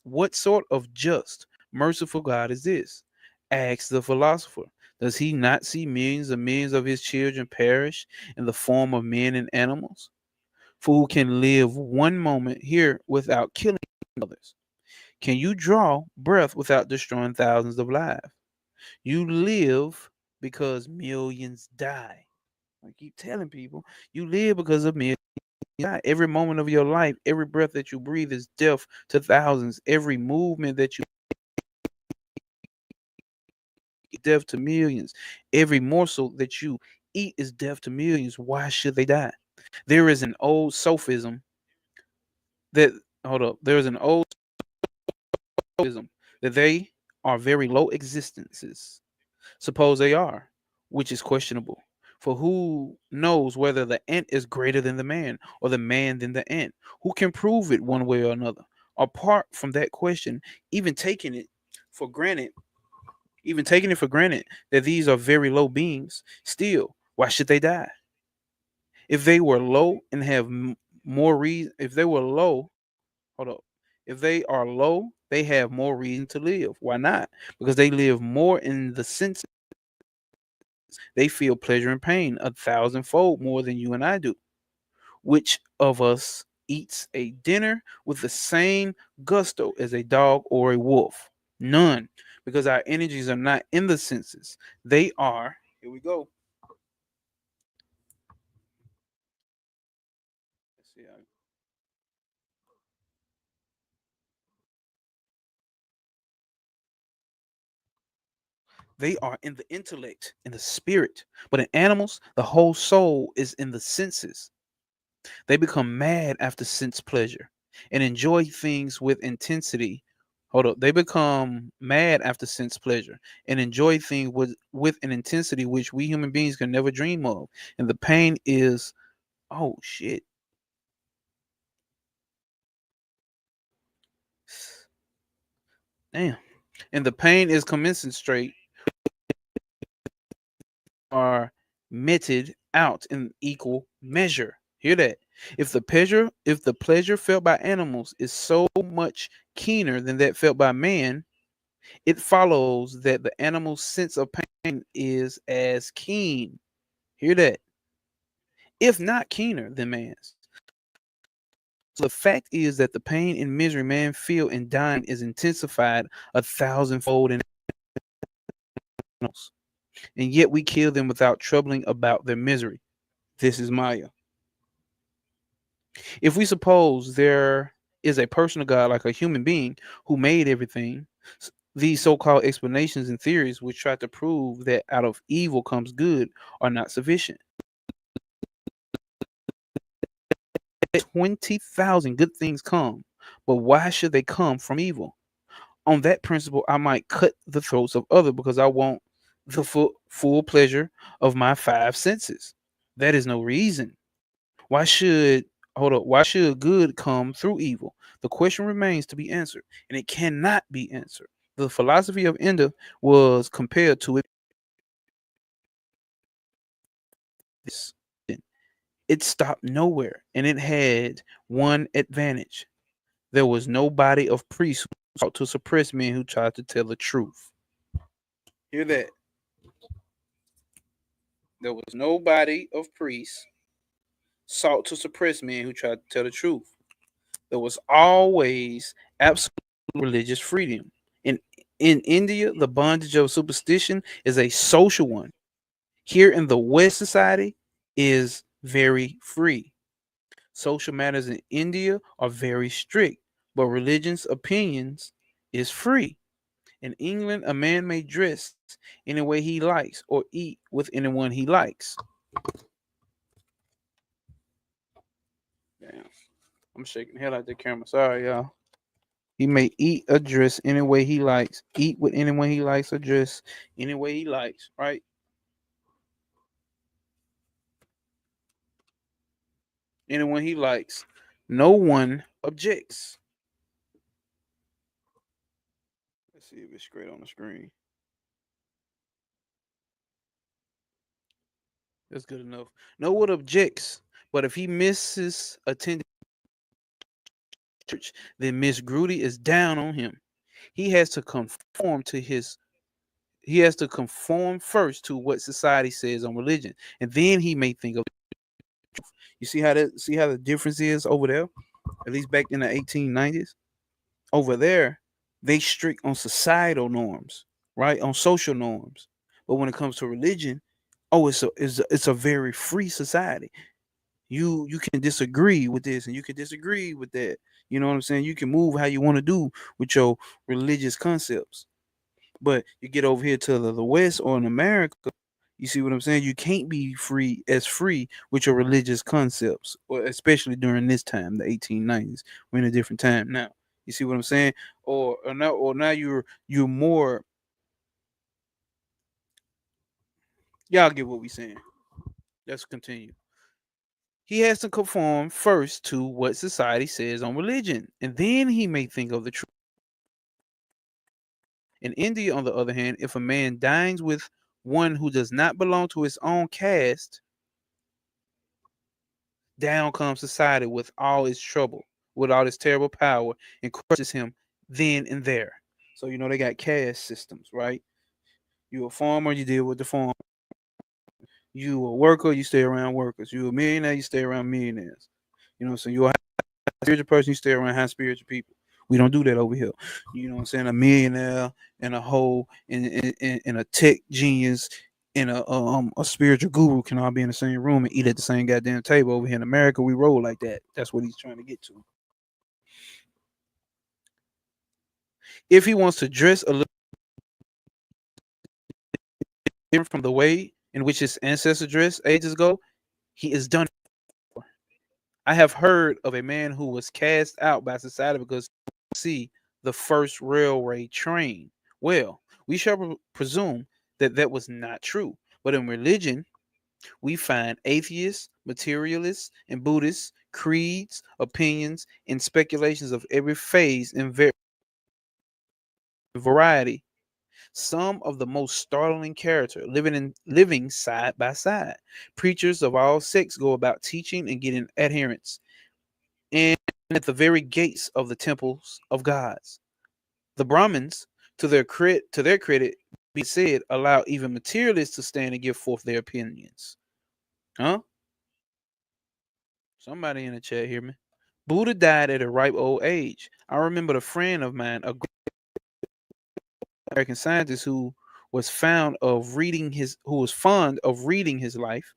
what sort of just, merciful God is this? Asks the philosopher. Does he not see millions of his children perish in the form of men and animals? For who can live one moment here without killing others? Can you draw breath without destroying thousands of lives? You live because millions die. I keep telling people, you live because of millions die. Every moment of your life, every breath that you breathe is death to thousands. Every movement that you death to millions. Every morsel that you eat is death to millions. Why should they die? There is an old sophism that hold up. There is an old sophism that they are very low existences. Suppose they are, which is questionable. For who knows whether the ant is greater than the man or the man than the ant? Who can prove it one way or another? Apart from that question, even taking it for granted, even taking it for granted that these are very low beings, still, why should they die? If they were low and have more reason, if they were low, hold up. If they are low, they have more reason to live. Why not? Because they live more in the sense they feel pleasure and pain a thousandfold more than you and I do. Which of us eats a dinner with the same gusto as a dog or a wolf? None, because our energies are not in the senses. They are, here we go. Let's see they are in the intellect, in the spirit. But in animals, the whole soul is in the senses. They become mad after sense pleasure and enjoy things with intensity. Hold up. They become mad after sense pleasure and enjoy things with an intensity which we human beings can never dream of. And the pain is, oh shit. Damn. And the pain is commensurate are meted out in equal measure. Hear that? If the pleasure felt by animals is so much keener than that felt by man, it follows that the animal's sense of pain is as keen. Hear that? If not keener than man's. So the fact is that the pain and misery man feel in dying is intensified a thousandfold in animals, and yet we kill them without troubling about their misery. This is Maya. If we suppose there is a personal God like a human being who made everything, these so-called explanations and theories which try to prove that out of evil comes good are not sufficient. 20,000 good things come, but why should they come from evil? On that principle, I might cut the throats of others because I want the full pleasure of my five senses. That is no reason. Why should hold up? Why should good come through evil? The question remains to be answered, and it cannot be answered. The philosophy of India was compared to this. It stopped nowhere, and it had one advantage. There was no body of priests who sought to suppress men who tried to tell the truth. Hear that? There was no body of priests sought to suppress men who tried to tell the truth. There was always absolute religious freedom. In in India, the bondage of superstition is a social one. Here in the West society is very free. Social matters in India are very strict, but religion's opinions is free. In England, a man may dress any way he likes or eat with anyone he likes. Damn, I'm shaking the hell out the camera. Sorry, y'all. He may eat or dress any way he likes, eat with anyone he likes, or dress any way he likes, right? Anyone he likes. No one objects. Let's see if it's straight on the screen. That's good enough. No one objects. But if he misses attending church, then Miss Grudy is down on him. He has to conform to his he has to conform first to what society says on religion. And then he may think of you see how the difference is over there? At least back in the 1890s. Over there, they strict on societal norms, right? On social norms. But when it comes to religion, oh, it's a very free society. You can disagree with this and you can disagree with that. You know what I'm saying? You can move how you want to do with your religious concepts. But you get over here to the West or in America, you see what I'm saying? You can't be free with your religious concepts, or especially during this time, the 1890s. We're in a different time now. You see what I'm saying? Or now you're more. Y'all get what we saying. Let's continue. He has to conform first to what society says on religion, and then he may think of the truth. In India, on the other hand, if a man dines with one who does not belong to his own caste, down comes society with all its trouble, with all its terrible power, and crushes him then and there. So they got caste systems, right? You a farmer, you deal with the farm. You a worker, you stay around workers. You a millionaire, you stay around millionaires. So you a high spiritual person, you stay around high spiritual people. We don't do that over here. You know what I'm saying? A millionaire and a hoe and a tech genius and a spiritual guru can all be in the same room and eat at the same goddamn table. Over here in America, we roll like that. That's what he's trying to get to. If he wants to dress a little different from the way in which his ancestors dressed ages ago, he is done. I have heard of a man who was cast out by society because he see the first railway train. Well, we shall presume that that was not true. But in religion, we find atheists, materialists, and Buddhists, creeds, opinions, and speculations of every phase and variety. Some of the most startling character living side by side. Preachers of all sects go about teaching and getting adherents, and at the very gates of the temples of gods. The Brahmins, to their credit, be said, allow even materialists to stand and give forth their opinions. Huh? Somebody in the chat hear me? Buddha died at a ripe old age. I remember a friend of mine, a American scientist who was fond of reading his life.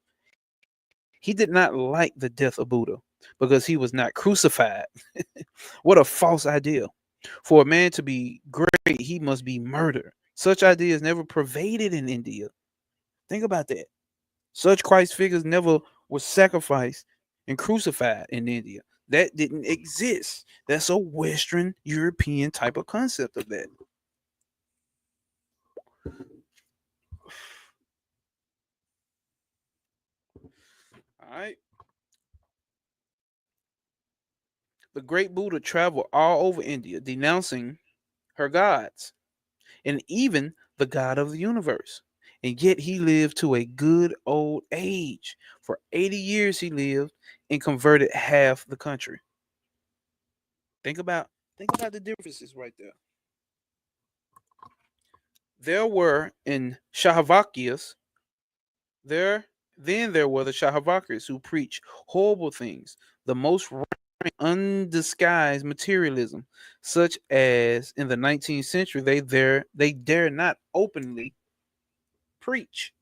He did not like the death of Buddha because he was not crucified. What a false idea. For a man to be great, he must be murdered. Such ideas never pervaded in India. Think about that. Such Christ figures never were sacrificed and crucified in India. That didn't exist. That's a Western European type of concept of that. All right. The great Buddha traveled all over India, denouncing her gods and even the God of the universe. And yet he lived to a good old age. For 80 years he lived and converted half the country. Think about think about the differences right there. There were in Shahavakyas, there were the Shahavakyas who preached horrible things, the most undisguised materialism, such as in the 19th century they dare not openly preach.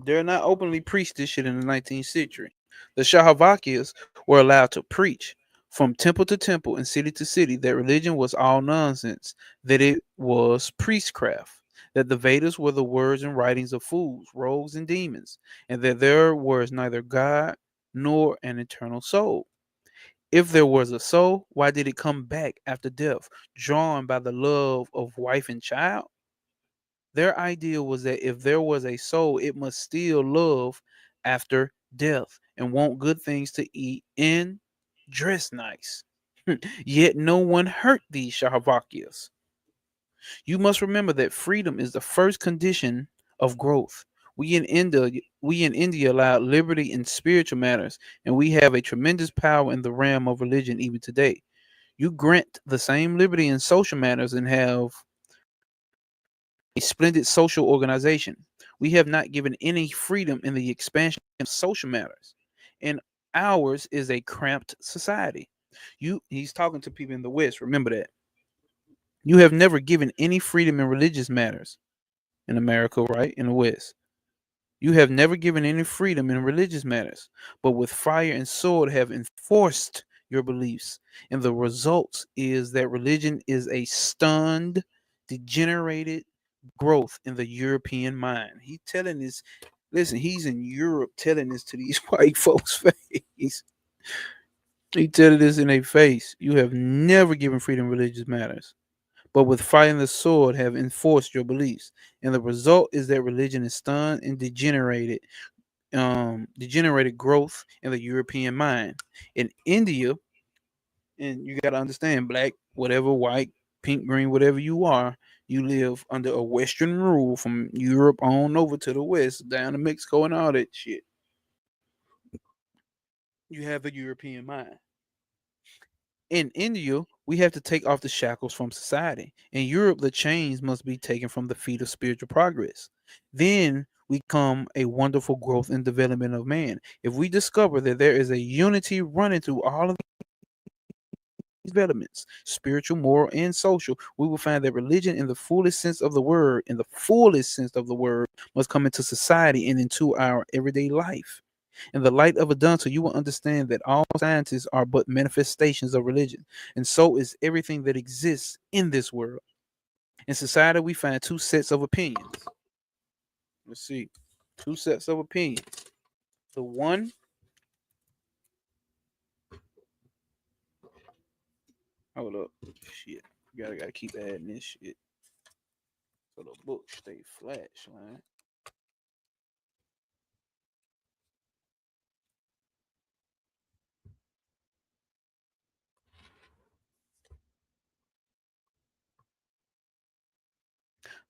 Dare not openly preach this shit in the 19th century. The Shahavakyas were allowed to preach from temple to temple and city to city that religion was all nonsense, that it was priestcraft, that the Vedas were the words and writings of fools, rogues, and demons, and that there was neither God nor an eternal soul. If there was a soul, why did it come back after death, drawn by the love of wife and child? Their idea was that if there was a soul, it must still love after death and want good things to eat and dress nice. Yet no one hurt these Shahavakyas. You must remember that freedom is the first condition of growth. We in India allow liberty in spiritual matters, and we have a tremendous power in the realm of religion even today. You grant the same liberty in social matters and have a splendid social organization. We have not given any freedom in the expansion of social matters, and ours is a cramped society. He's talking to people in the West. Remember that. You have never given any freedom in religious matters in America, right? In the West. You have never given any freedom in religious matters, but with fire and sword have enforced your beliefs. And the result is that religion is a stunned, degenerated growth in the European mind. He's telling this, listen, he's in Europe telling this to these white folks' face. He telling this in their face. You have never given freedom in religious matters, but with fire and the sword have enforced your beliefs. And the result is that religion is stunned and degenerated growth in the European mind. In India, and you got to understand, black, whatever, white, pink, green, whatever you are, you live under a Western rule from Europe on over to the West, down to Mexico and all that shit. You have the European mind. In India, we have to take off the shackles from society. In Europe, the chains must be taken from the feet of spiritual progress. Then we come a wonderful growth and development of man. If we discover that there is a unity running through all of these developments, spiritual, moral, and social, we will find that religion in the fullest sense of the word, must come into society and into our everyday life. In the light of Adanta, you will understand that all sciences are but manifestations of religion, and so is everything that exists in this world. In society, we find two sets of opinions. Let's see, two sets of opinions. The one, hold up, shit, gotta keep adding this shit so the book stay flash, man.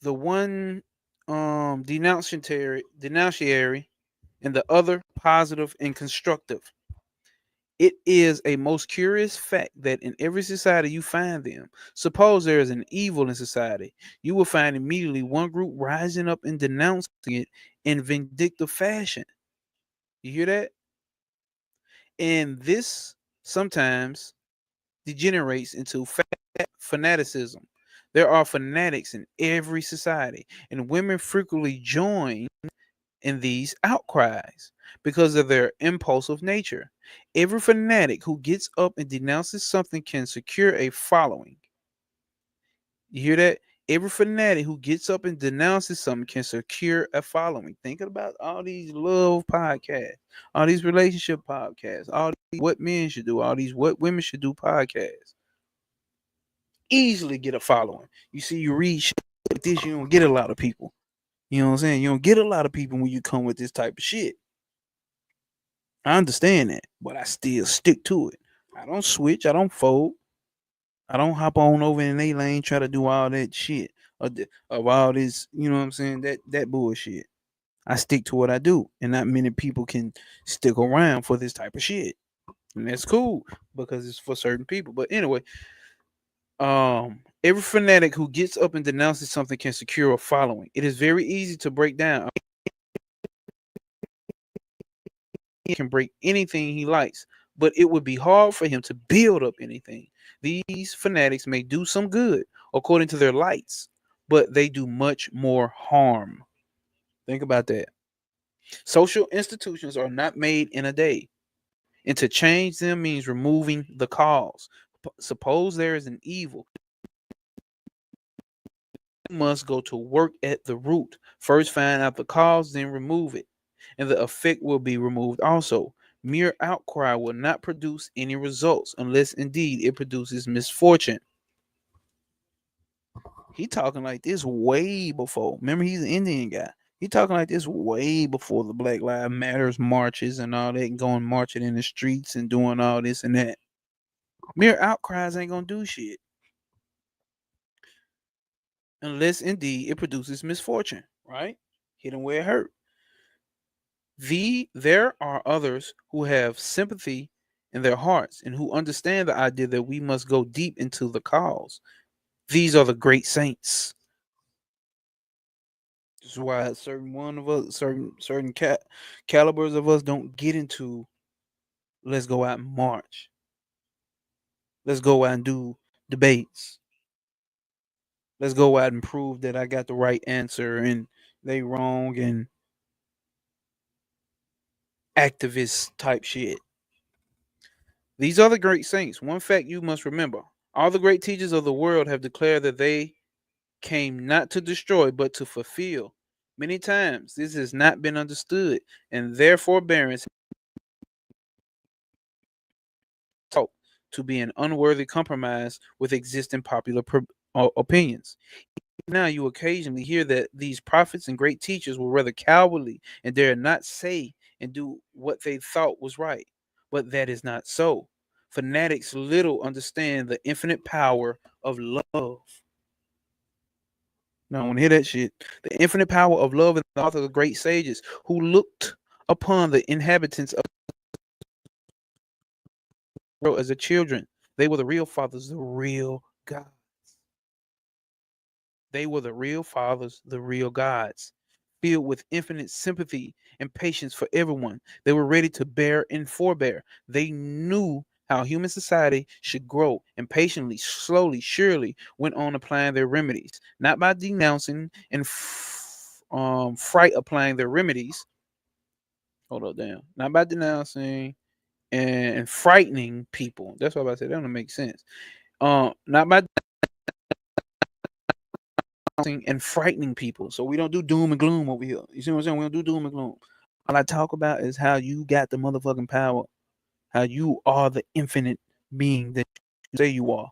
The one, denunciatory, and the other positive and constructive. It is a most curious fact that in every society you find them. Suppose there is an evil in society, you will find immediately one group rising up and denouncing it in vindictive fashion. You hear that? And this sometimes degenerates into fanaticism. There are fanatics in every society, and women frequently join in these outcries because of their impulsive nature. Every fanatic who gets up and denounces something can secure a following. You hear that? Every fanatic who gets up and denounces something can secure a following. Think about all these love podcasts, all these relationship podcasts, all these what men should do, all these what women should do podcasts. Easily get a following. You see, you read shit like this, you don't get a lot of people. You know what I'm saying? You don't get a lot of people when you come with this type of shit. I understand that, but I still stick to it. I don't switch. I don't fold. I don't hop on over in a lane try to do all that shit of all this. You know what I'm saying? That bullshit. I stick to what I do, and not many people can stick around for this type of shit, and that's cool because it's for certain people. But anyway, every fanatic who gets up and denounces something can secure a following. It is very easy to break down. He can break anything he likes, but it would be hard for him to build up anything. These fanatics may do some good according to their lights, but they do much more harm. Think about that. Social institutions are not made in a day, and to change them means removing the cause. Suppose there is an evil, you must go to work at the root. First find out the cause, then remove it, and the effect will be removed also. Mere outcry will not produce any results unless indeed it produces misfortune. He talking like this way before. Remember, he's an Indian guy. He talking like this way before the Black Lives Matters marches and all that, and going marching in the streets and doing all this and that. Mere outcries ain't gonna do shit unless indeed it produces misfortune, right? Hit him where it hurt. There are others who have sympathy in their hearts and who understand the idea that we must go deep into the cause. These are the great saints. This is why certain one of us, certain calibers of us don't get into let's go out and march. Let's go out and do debates. Let's go out and prove that I got the right answer and they wrong and activist type shit. These are the great saints. One fact you must remember: all the great teachers of the world have declared that they came not to destroy but to fulfill. Many times this has not been understood, and their forbearance taught to be an unworthy compromise with existing popular opinions. Now you occasionally hear that these prophets and great teachers were rather cowardly and dare not say and do what they thought was right. But that is not so. Fanatics little understand the infinite power of love. Now I want to hear that shit. The infinite power of love and the author of the great sages who looked upon the inhabitants of the world as their children. They were the real fathers, the real God. They were the real fathers, the real gods, filled with infinite sympathy and patience for everyone. They were ready to bear and forbear. They knew how human society should grow and patiently, slowly, surely went on applying their remedies, not by denouncing and fright applying their remedies. Hold up, damn. Not by denouncing and frightening people. That's what I said. That don't make sense. Not by and frightening people. So we don't do doom and gloom over here. You see what I'm saying? We don't do doom and gloom. All I talk about is how you got the motherfucking power, how you are the infinite being that you say you are.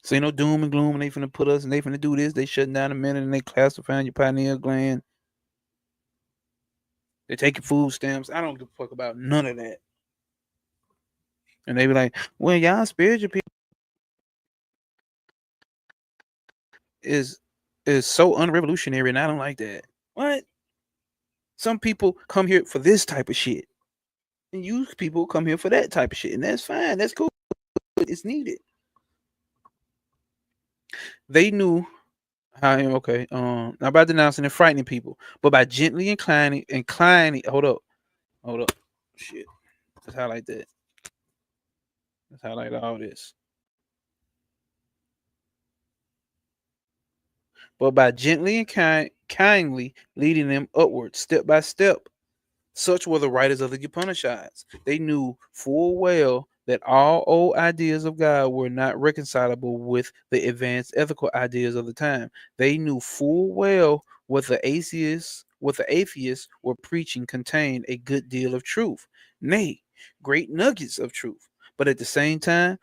So ain't no doom and gloom, and they finna put us and they finna do this. They shutting down a minute and they classifying your pineal gland. They taking food stamps. I don't give a fuck about none of that. And they be like, well, y'all spiritual people is so unrevolutionary, and I don't like that. What? Some people come here for this type of shit. And you people come here for that type of shit. And that's fine. That's cool. It's needed. They knew how okay, not by denouncing and frightening people, but by gently inclining, hold up. Shit. Let's highlight that. Let's highlight all this. But by gently and kindly leading them upward, step by step. Such were the writers of the Upanishads. They knew full well that all old ideas of God were not reconcilable with the advanced ethical ideas of the time. They knew full well what the atheists were preaching contained a good deal of truth, nay, great nuggets of truth. But at the same time,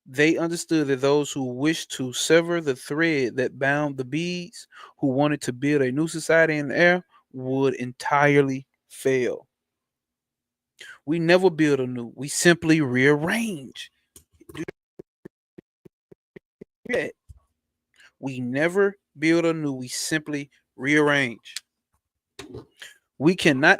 they understood that those who wished to sever the thread that bound the beads, who wanted to build a new society in the air, would entirely fail. We never build anew. We simply rearrange. Yeah. We never build anew. We simply rearrange. We cannot.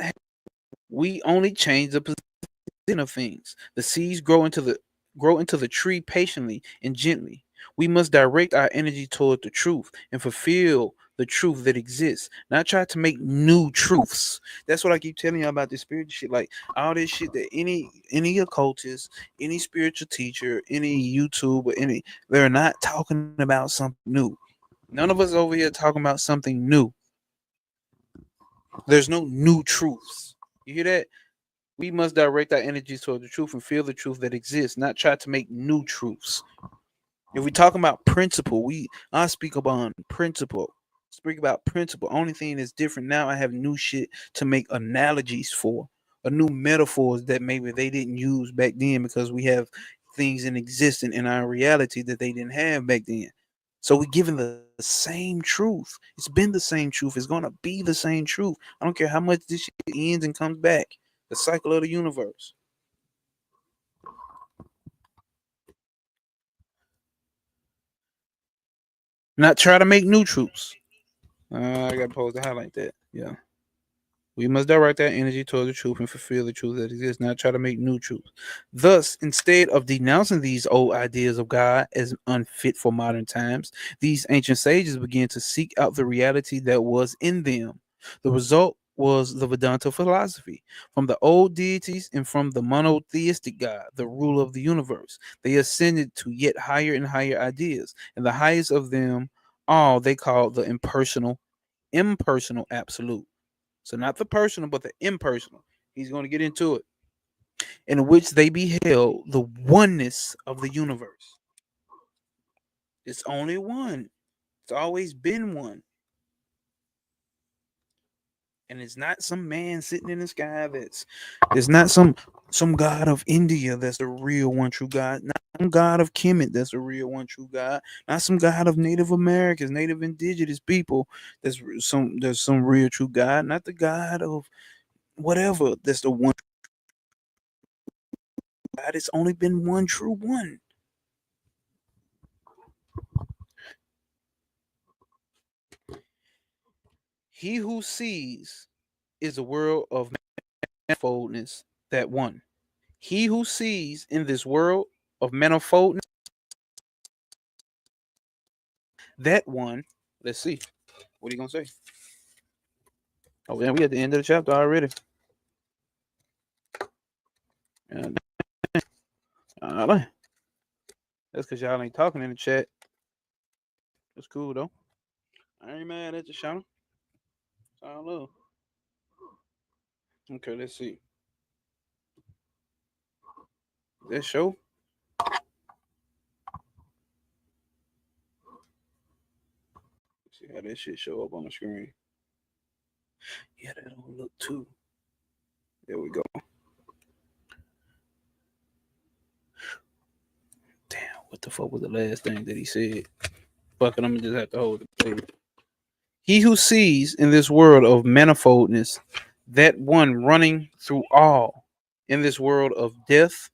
We only change the position of things. The seeds grow into the tree patiently and gently. We must direct our energy toward the truth and fulfill the truth that exists, not try to make new truths. That's what I keep telling you about this spiritual shit. Like all this shit that any occultist, any spiritual teacher, any YouTuber, they're not talking about something new. None of us over here talking about something new. There's no new truths. You hear that? We must direct our energies toward the truth and feel the truth that exists, not try to make new truths. If we talking about principle, I speak about principle. Speak about principle. Only thing that's different now, I have new shit to make analogies for, a new metaphors that maybe they didn't use back then because we have things in existence in our reality that they didn't have back then. So we're given the same truth. It's been the same truth. It's gonna be the same truth. I don't care how much this shit ends and comes back. The cycle of the universe. Not try to make new truths. I got posed to highlight that. Yeah. We must direct our energy toward the truth and fulfill the truth that exists, not try to make new truth. Thus, instead of denouncing these old ideas of God as unfit for modern times, these ancient sages began to seek out the reality that was in them. The result was the Vedanta philosophy. From the old deities and from the monotheistic God, the ruler of the universe, they ascended to yet higher and higher ideas, and the highest of them all they called the impersonal absolute. So not the personal, but the impersonal. He's going to get into it. In which they beheld the oneness of the universe. It's only one. It's always been one. And it's not some man sitting in the sky it's not some god of India that's the real one true God. Not some god of Kemet that's the real one true God. Not some god of Native Americans, Native Indigenous people there's some real true God. Not the God of whatever that's the one God. It's only been one true one. He who sees is a world of manifoldness, that one. He who sees in this world of manifoldness, that one. Let's see. What are you gonna say? Oh, yeah, we at the end of the chapter already. Yeah, that's because y'all ain't talking in the chat. That's cool though. I ain't mad at you, Shauna. It's all love. Okay, let's see. That show. Let's see how that shit show up on the screen. Yeah, that don't look too. There we go. Damn, what the fuck was the last thing that he said? Fuck it, I'm gonna just have to hold it. He who sees in this world of manifoldness, that one running through all, in this world of death,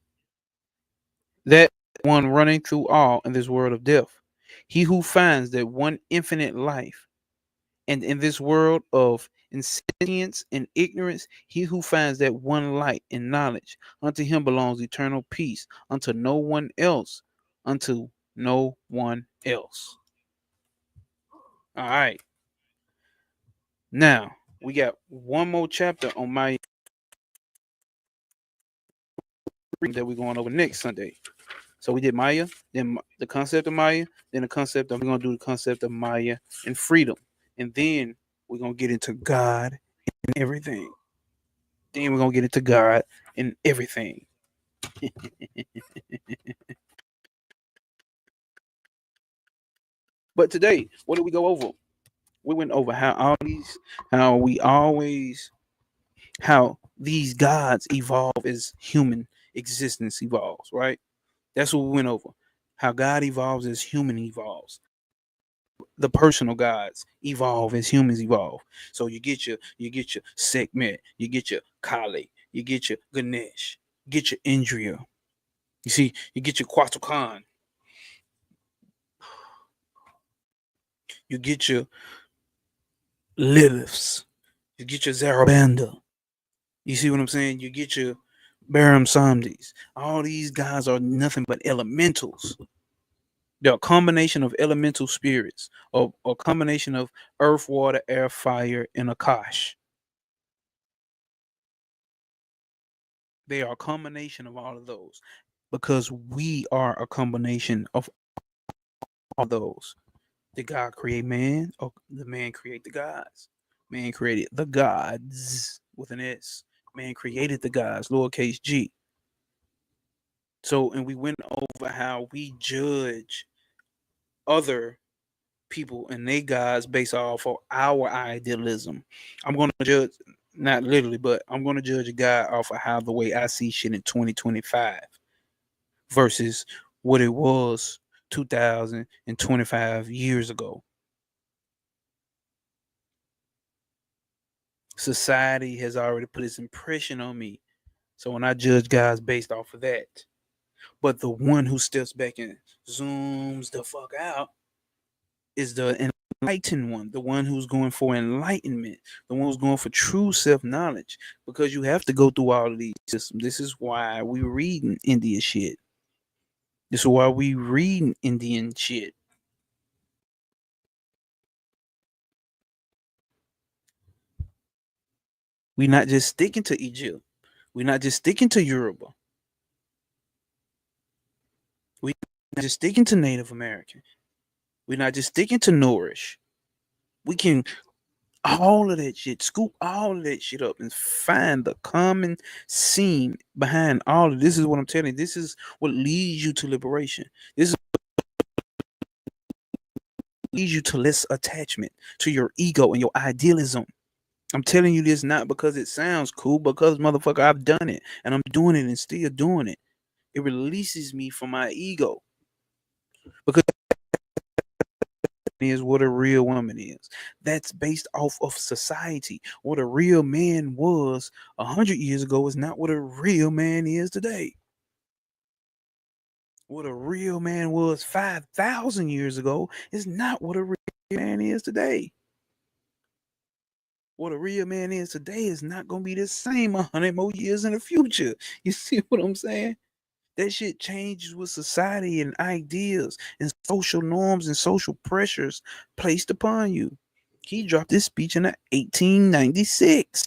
that one running through all in this world of death. He who finds that one infinite life, and in this world of insentience and ignorance, he who finds that one light and knowledge, unto him belongs eternal peace, unto no one else, unto no one else. All right. Now we got one more chapter on my that we're going over next Sunday. So we did Maya, then the concept of Maya, then the concept of we're gonna do the concept of Maya and freedom, and then we're gonna get into God and everything. Then we're gonna get into God and everything. But today, what did we go over? We went over how we always, how these gods evolve as human existence evolves, right? That's what we went over. How God evolves as human evolves. The personal gods evolve as humans evolve. So you get your Sekhmet, you get your Kali, you get your Ganesh, you get your Indriya. You see, you get your Quetzalcoatl, you get your Liliths, you get your Zarabanda. You see what I'm saying? You get your Baram Samdis. All these guys are nothing but elementals. They're a combination of elemental spirits, or a combination of earth, water, air, fire, and Akash. They are a combination of all of those because we are a combination of all those. Did God create man, or the man create the gods? Man created the gods with an S. Man created the gods, lowercase g. So, and we went over how we judge other people and they gods based off of our idealism. I'm going to judge, not literally, but I'm going to judge a guy off of how the way I see shit in 2025 versus what it was 2025 years ago. Society has already put its impression on me. So when I judge guys based off of that, but the one who steps back and zooms the fuck out is the enlightened one, the one who's going for enlightenment, the one who's going for true self-knowledge. Because you have to go through all of these systems. This is why we reading India shit. This is why we reading Indian shit. We're not just sticking to Egypt. We're not just sticking to Yoruba. We're not just sticking to Native American. We're not just sticking to Nourish. We can all of that shit, scoop all of that shit up and find the common seam behind all of this. Is what I'm telling you. This is what leads you to liberation. This is what leads you to less attachment to your ego and your idealism. I'm telling you this not because it sounds cool, because motherfucker, I've done it and I'm doing it and still doing it. It releases me from my ego because is what a real woman is. That's based off of society. What a real man was 100 years ago is not what a real man is today. What a real man was 5,000 years ago is not what a real man is today. What a real man is today is not going to be the same 100 more years in the future. You see what I'm saying? That shit changes with society and ideas and social norms and social pressures placed upon you. He dropped this speech in 1896.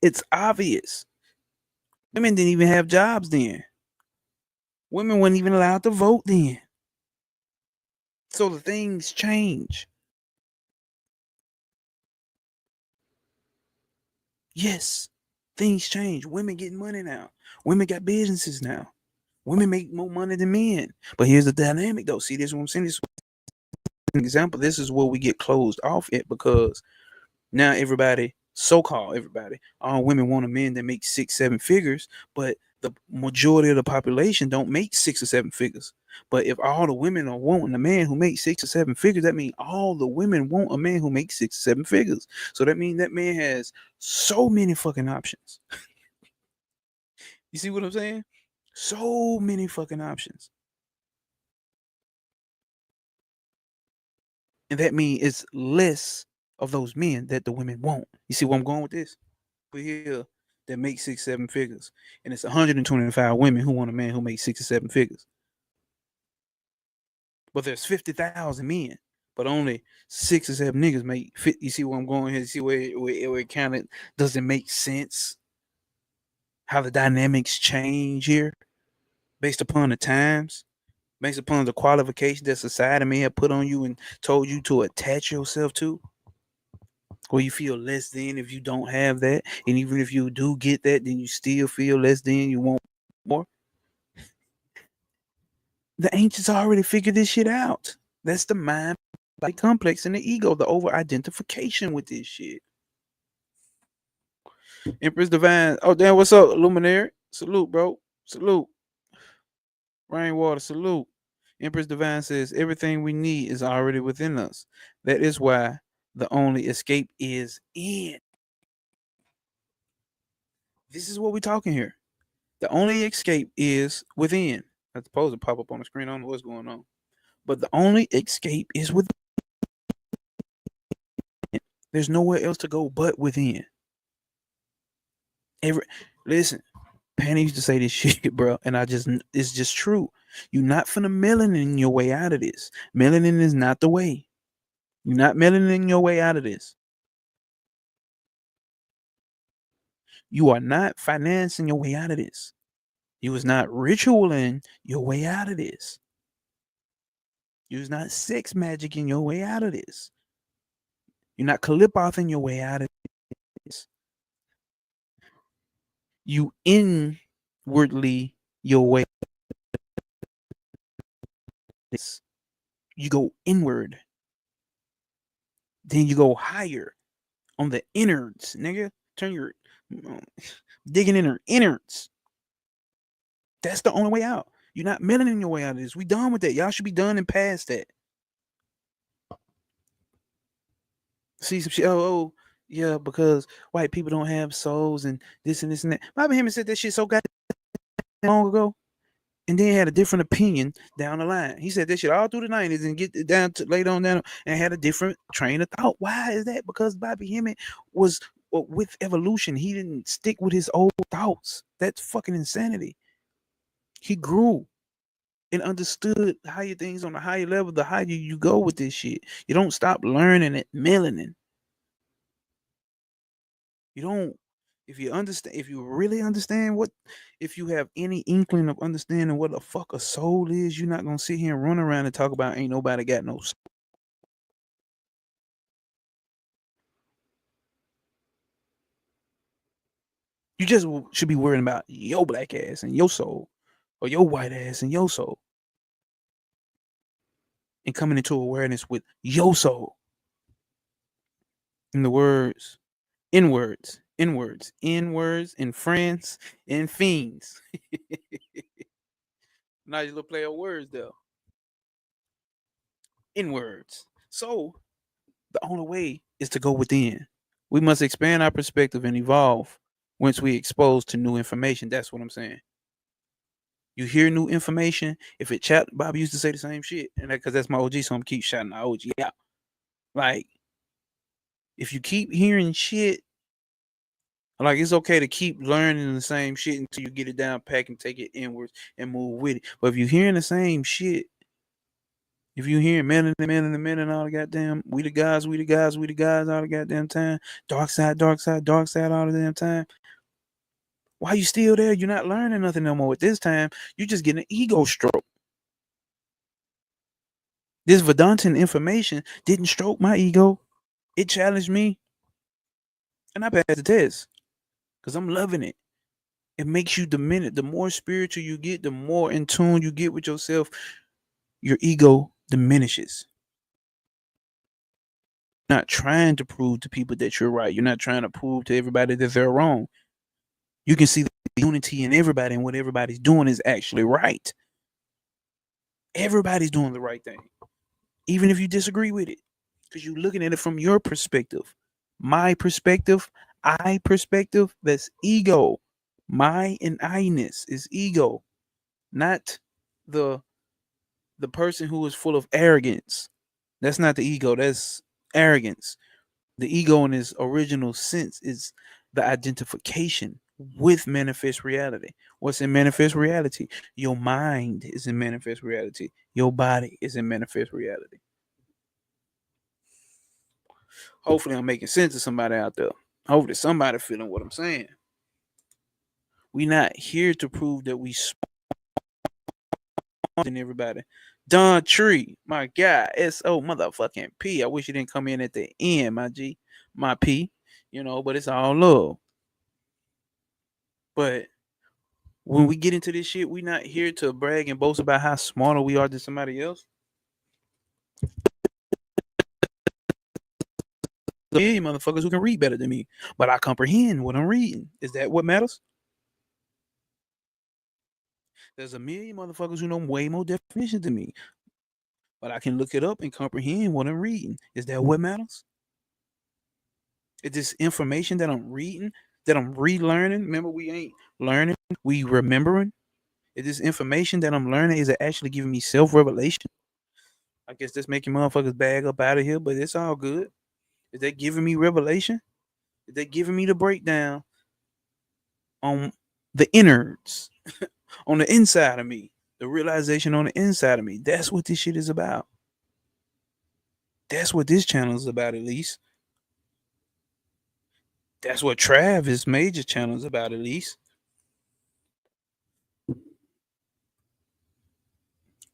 It's obvious. Women didn't even have jobs then. Women weren't even allowed to vote then. So the things change. Yes, things change. Women getting money now. Women got businesses now. Women make more money than men. But here's the dynamic though. See, this is what I'm saying. This is an example. This is where we get closed off at, because now everybody, so-called everybody, all women want a man that makes 6, 7 figures, but the majority of the population don't make 6 or 7 figures. But if all the women are wanting a man who makes 6 or 7 figures, that means all the women want a man who makes 6 or 7 figures. So that means that man has so many fucking options. You see what I'm saying? So many fucking options. And that means it's less of those men that the women want. You see where I'm going with this? Here that make 6, 7 figures, and it's 125 women who want a man who makes 6 or 7 figures. But there's 50,000 men, but only 6 or 7 niggas make fit. You see where I'm going here? See where it kind of doesn't make sense? How the dynamics change here based upon the times, based upon the qualification that society may have put on you and told you to attach yourself to, or you feel less than if you don't have that, and even if you do get that, then you still feel less than. You want more. The ancients already figured this shit out. That's the mind body complex and the ego, the over identification with this shit. Empress Divine. Oh damn, what's up, Luminary? Salute, bro. Salute. Rainwater, salute. Empress Divine says everything we need is already within us. That is why the only escape is in. This is what we're talking here. The only escape is within. I suppose it pop up on the screen. I don't know what's going on. But the only escape is within. There's nowhere else to go but within. Listen, Panny used to say this shit, bro, and it's just true. You're not finna melanin your way out of this. Melanin is not the way. You're not melanin your way out of this. You are not financing your way out of this. You was not ritualing your way out of this. You was not sex magicking your way out of this. You're not Kalipothing your way out of this. You inwardly your way. This. You go inward. Then you go higher on the innards, nigga. Turn your digging in her innards. That's the only way out. You're not melanin your way out of this. We done with that. Y'all should be done and past that. See some shit. Oh, yeah, because white people don't have souls and this and this and that. Bobby Hemmings said that shit so goddamn long ago, and then had a different opinion down the line. He said that shit all through the 90s and get down to later on down and had a different train of thought. Why is that? Because Bobby Hemmings was with evolution. He didn't stick with his old thoughts. That's fucking insanity. He grew and understood higher things on a higher level. The higher you go with this shit, you don't stop learning at melanin. You don't. If you understand, if you really understand if you have any inkling of understanding what the fuck a soul is, you're not gonna sit here and run around and talk about ain't nobody got no soul. You just should be worrying about your black ass and your soul, or your white ass and your soul, and coming into awareness with your soul. In the words, inwards, in France, in fiends. Nice little play of words though. Inwards. So the only way is to go within. We must expand our perspective and evolve once we exposed to new information. That's what I'm saying. You hear new information. If it chat, Bobby used to say the same shit, and because that's my OG, so I'm keep shouting out OG out. Like, if you keep hearing shit, like it's okay to keep learning the same shit until you get it down, pack and take it inwards and move with it. But if you're hearing the same shit, if you hear men and all the goddamn, we the guys all the goddamn time, dark side all the damn time. Why you still there? You're not learning nothing no more. At this time, you're just getting an ego stroke. This Vedantin information didn't stroke my ego. It challenged me. And I passed the test. Because I'm loving it. It makes you diminish. The more spiritual you get, the more in tune you get with yourself, your ego diminishes. Not trying to prove to people that you're right. You're not trying to prove to everybody that they're wrong. You can see the unity in everybody, and what everybody's doing is actually right. Everybody's doing the right thing, even if you disagree with it, because you're looking at it from your perspective. My perspective, I perspective, that's ego. My and I-ness is ego, not the person who is full of arrogance. That's not the ego, that's arrogance. The ego in its original sense is the identification with manifest reality. What's in manifest reality? Your mind is in manifest reality. Your body is in manifest reality. Hopefully I'm making sense to somebody out there. Hopefully somebody feeling what I'm saying. We not here to prove that we smarter than everybody. Don Tree, my guy, S-O motherfucking P. I wish you didn't come in at the end, my G, my P, but it's all love. But when we get into this shit, we not here to brag and boast about how smarter we are than somebody else. Yeah, you motherfuckers who can read better than me, but I comprehend what I'm reading. Is that what matters? There's a million motherfuckers who know way more definitions than me, but I can look it up and comprehend what I'm reading. Is that what matters? Is this information that I'm reading, that I'm relearning? Remember, we ain't learning, we remembering. Is this information that I'm learning, is it actually giving me self-revelation? I guess that's making motherfuckers bag up out of here, but it's all good. Is that giving me revelation? Is that giving me the breakdown on the innards, on the inside of me, the realization on the inside of me? That's what this shit is about. That's what this channel is about, at least. That's what Travis Major channel is about, at least.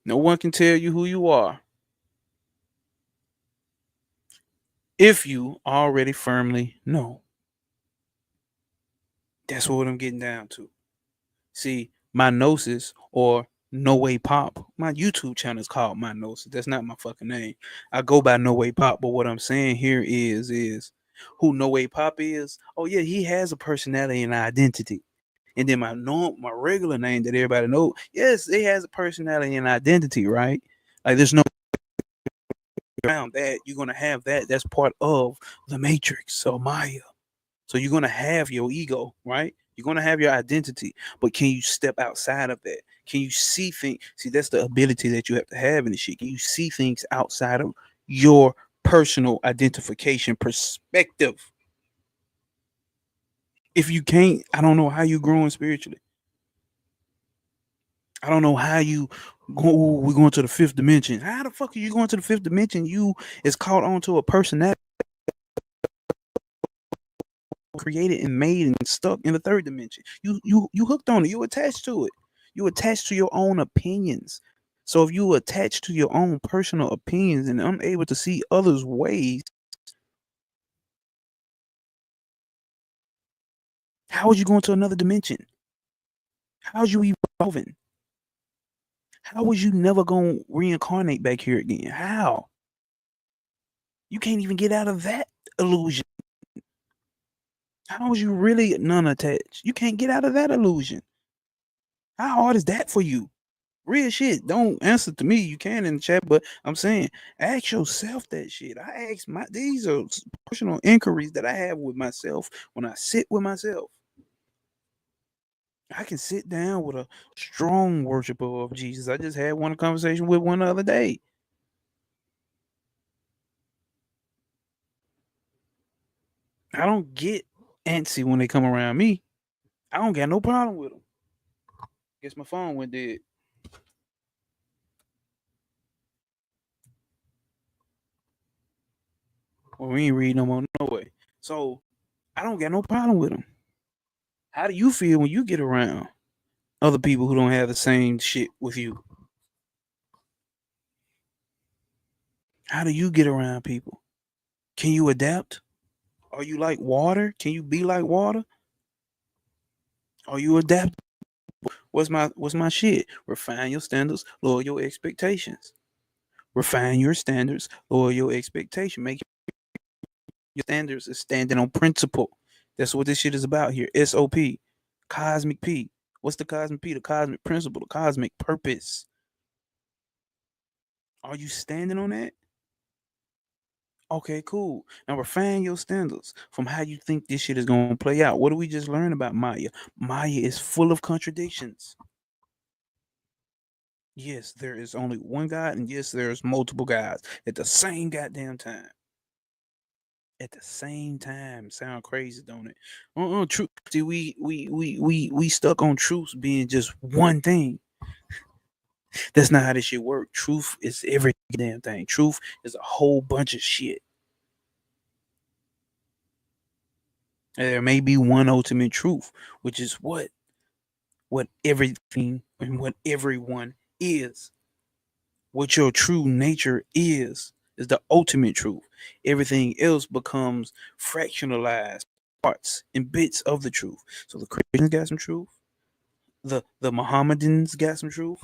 No one can tell you who you are if you already firmly know. That's what I'm getting down to. See, my gnosis, or No Way Pop, my YouTube channel is called My Gnosis. That's not my fucking name. I go by No Way Pop, but what I'm saying here is who No Way Pop is. Oh yeah, he has a personality and identity. And then my regular name that everybody knows, yes, it has a personality and identity, right? Like there's no around that. You're gonna have that. That's part of the matrix or Maya. So you're gonna have your ego, right? You're gonna have your identity, but can you step outside of that? Can you see things? See, that's the ability that you have to have in the shit. Can you see things outside of your personal identification perspective? If you can't, I don't know how you growing spiritually. I don't know how you go. We're going to the fifth dimension. How the fuck are you going to the fifth dimension? You is caught onto a personality created and made and stuck in the third dimension. You hooked on it. You attached to it. You attached to your own opinions. So if you attach to your own personal opinions and unable to see others' ways, how are you going to another dimension? How are you evolving? How was you never gonna reincarnate back here again? How? You can't even get out of that illusion. How was you really non-attached? You can't get out of that illusion. How hard is that for you? Real shit. Don't answer to me. You can in the chat, but I'm saying ask yourself that shit. I ask these are personal inquiries that I have with myself when I sit with myself. I can sit down with a strong worshiper of Jesus. I just had one conversation with one the other day. I don't get antsy when they come around me. I don't got no problem with them. Guess my phone went dead. Well, we ain't read no more no way. So I don't got no problem with them. How do you feel when you get around other people who don't have the same shit with you? How do you get around people? Can you adapt? Are you like water? Can you be like water? Are you adapt? What's my shit? Refine your standards, lower your expectations. Refine your standards, lower your expectation. Make your standards is standing on principle. That's what this shit is about here. SOP. Cosmic P. What's the cosmic P? The cosmic principle, the cosmic purpose. Are you standing on that? Okay, cool. Now refine your standards from how you think this shit is going to play out. What do we just learn about Maya? Maya is full of contradictions. Yes, there is only one God, and yes, there's multiple gods at the same goddamn time. At the same time, sound crazy, don't it? Truth. See, we stuck on truth being just one thing. That's not how this shit work. Truth is every damn thing. Truth is a whole bunch of shit. And there may be one ultimate truth, which is what everything and what everyone is. What your true nature is the ultimate truth. Everything else becomes fractionalized parts and bits of the truth. So the Christians got some truth. The Mohammedans got some truth.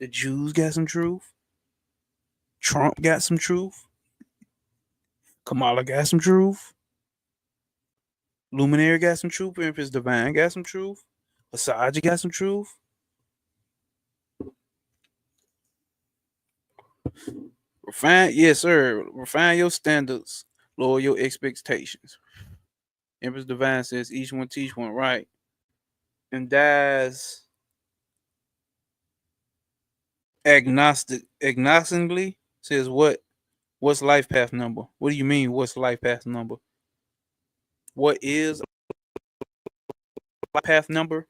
The Jews got some truth. Trump got some truth. Kamala got some truth. Luminary got some truth. Empress Divine got some truth. Asaja got some truth. Refine, yes, sir. Refine your standards. Lower your expectations. Empress Divine says each one teach one, right? And Daz agnostically says what's life path number? What do you mean what's life path number? What is life path number?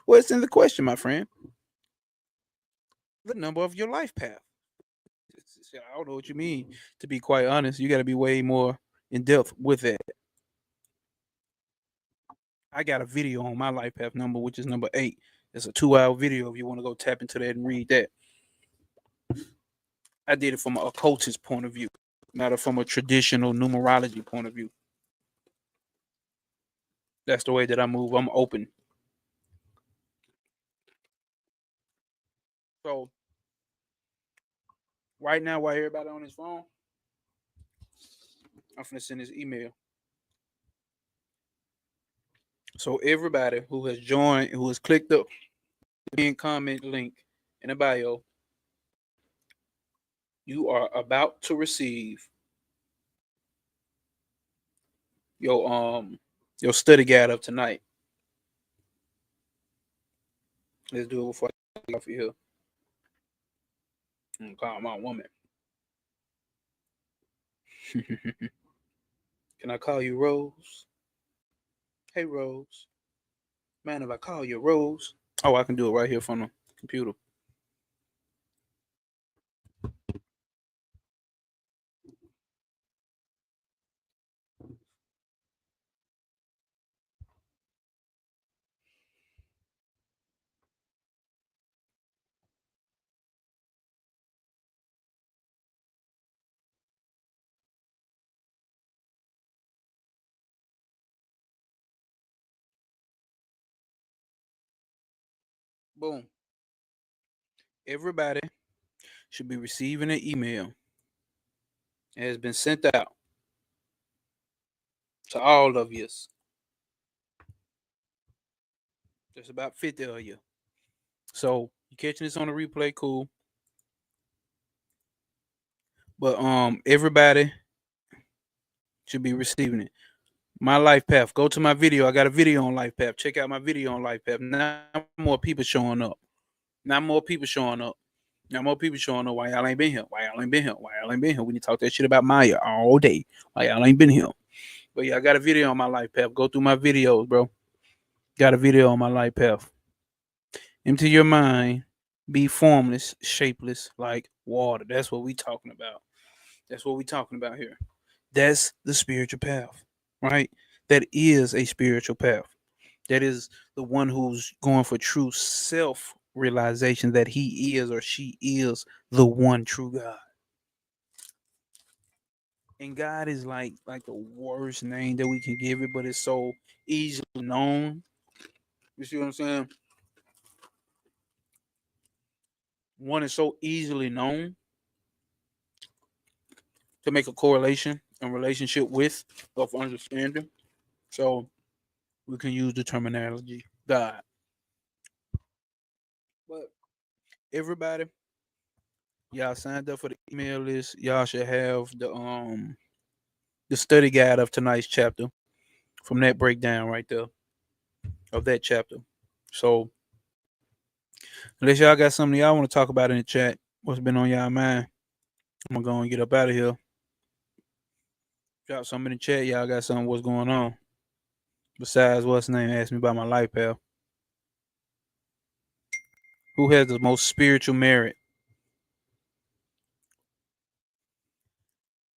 What's in the question, my friend? The number of your life path. I don't know what you mean. To be quite honest, you got to be way more in depth with that. I got a video on my life path number, which is number 8. It's a 2-hour video if you want to go tap into that and read that. I did it from an occultist point of view, not from a traditional numerology point of view. That's the way that I move. I'm open. So right now, while everybody on his phone, I'm finna send this email. So everybody who has joined, who has clicked the pin comment link in the bio, you are about to receive your study guide of tonight. Let's do it before I get off of here. I'm gonna call my woman. Can I call you Rose? Hey Rose. Man, if I call you Rose, oh, I can do it right here from the computer. Boom. Everybody should be receiving an email. It has been sent out to all of you. There's about 50 of you. So you catching this on the replay, cool. But everybody should be receiving it. My life path. Go to my video. I got a video on life path. Check out my video on life path. Now more people showing up. Now more people showing up. Now more people showing up. Why y'all ain't been here? Why y'all ain't been here? Why y'all ain't been here? We need to talk that shit about Maya all day. Why y'all ain't been here? But yeah, I got a video on my life path. Go through my videos, bro. Got a video on my life path. Empty your mind. Be formless, shapeless, like water. That's what we talking about. That's what we talking about here. That's the spiritual path, right? That is a spiritual path. That is the one who's going for true self realization that he is or she is the one true God. And God is like the worst name that we can give it, but it's so easily known. You see what I'm saying? One is so easily known to make a correlation and relationship with of understanding. So we can use the terminology God. But everybody, y'all signed up for the email list. Y'all should have the study guide of tonight's chapter from that breakdown right there of that chapter. So unless y'all got something y'all want to talk about in the chat, what's been on y'all mind, I'm gonna go and get up out of here. Drop something in the chat. Y'all got something what's going on. Besides what's name asked me about my life path. Who has the most spiritual merit?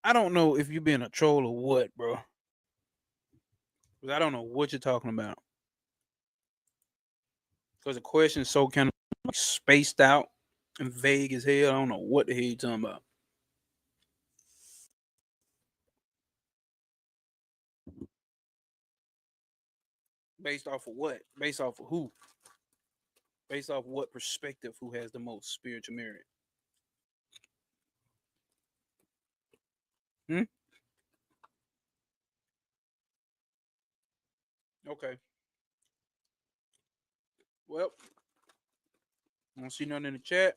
I don't know if you're being a troll or what, bro. Because I don't know what you're talking about. Because the question is so kind of spaced out and vague as hell. I don't know what the hell you're talking about. Based off of what? Based off of who? Based off what perspective? Who has the most spiritual merit? Hmm? Okay. Well, I don't see nothing in the chat.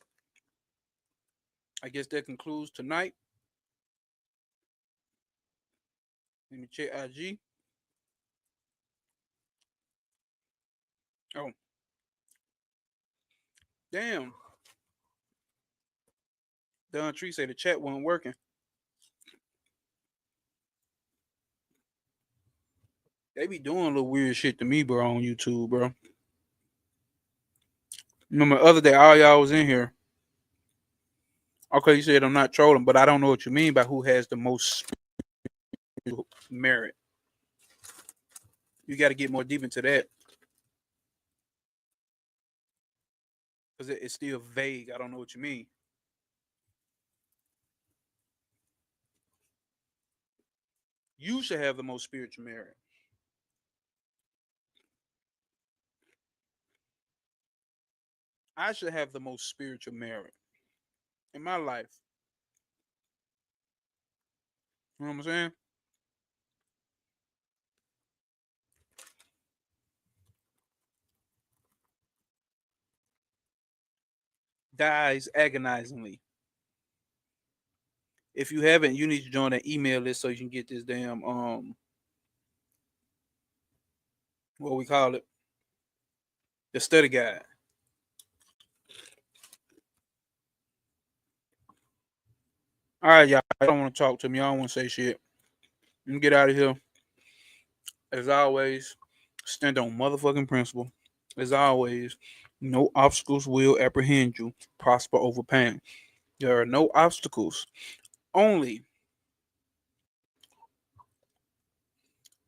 I guess that concludes tonight. Let me check IG. Oh, damn. Don Tree said the chat wasn't working. They be doing a little weird shit to me, bro, on YouTube, bro. Remember the other day, all y'all was in here. Okay, you said I'm not trolling, but I don't know what you mean by who has the most merit. You got to get more deep into that because it's still vague. I don't know what you mean. You should have the most spiritual merit. I should have the most spiritual merit in my life. You know what I'm saying? Dies agonizingly. If you haven't, you need to join that email list so you can get this damn what we call it, the study guide. All right, y'all. I don't want to talk to me. I don't want to say shit. Let me get out of here. As always, stand on motherfucking principle. As always, no obstacles will apprehend you. Prosper over pain. There are no obstacles. Only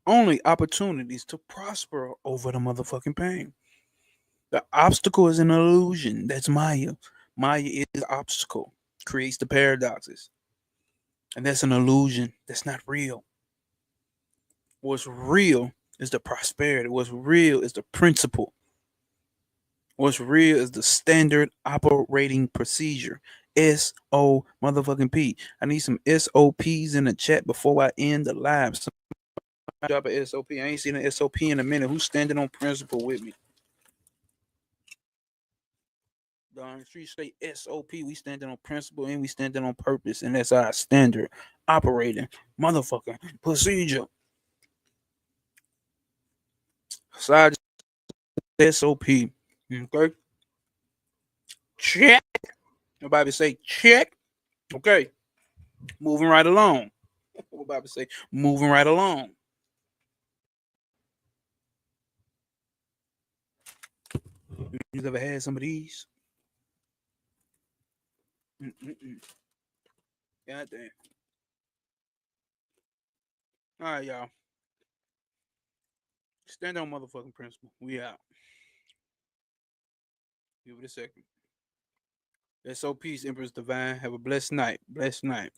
opportunities to prosper over the motherfucking pain. The obstacle is an illusion. That's Maya. Maya is the obstacle. Creates the paradoxes. And that's an illusion. That's not real. What's real is the prosperity. What's real is the principle. What's real is the standard operating procedure. S-O motherfucking P. I need some SOPs in the chat before I end the live. Somebody drop a SOP. I ain't seen an SOP in a minute. Who's standing on principle with me? Don Street say SOP. We standing on principle and we standing on purpose. And that's our standard operating motherfucking procedure. Side SOP. Okay. Check. Everybody say check. Okay. Moving right along. What Bobby say? Moving right along. You ever had some of these? Mm-mm-mm. God damn. All right, y'all. Stand on motherfucking principle. We out. Give it a second. SOP's Empress Divine. Have a blessed night. Blessed night.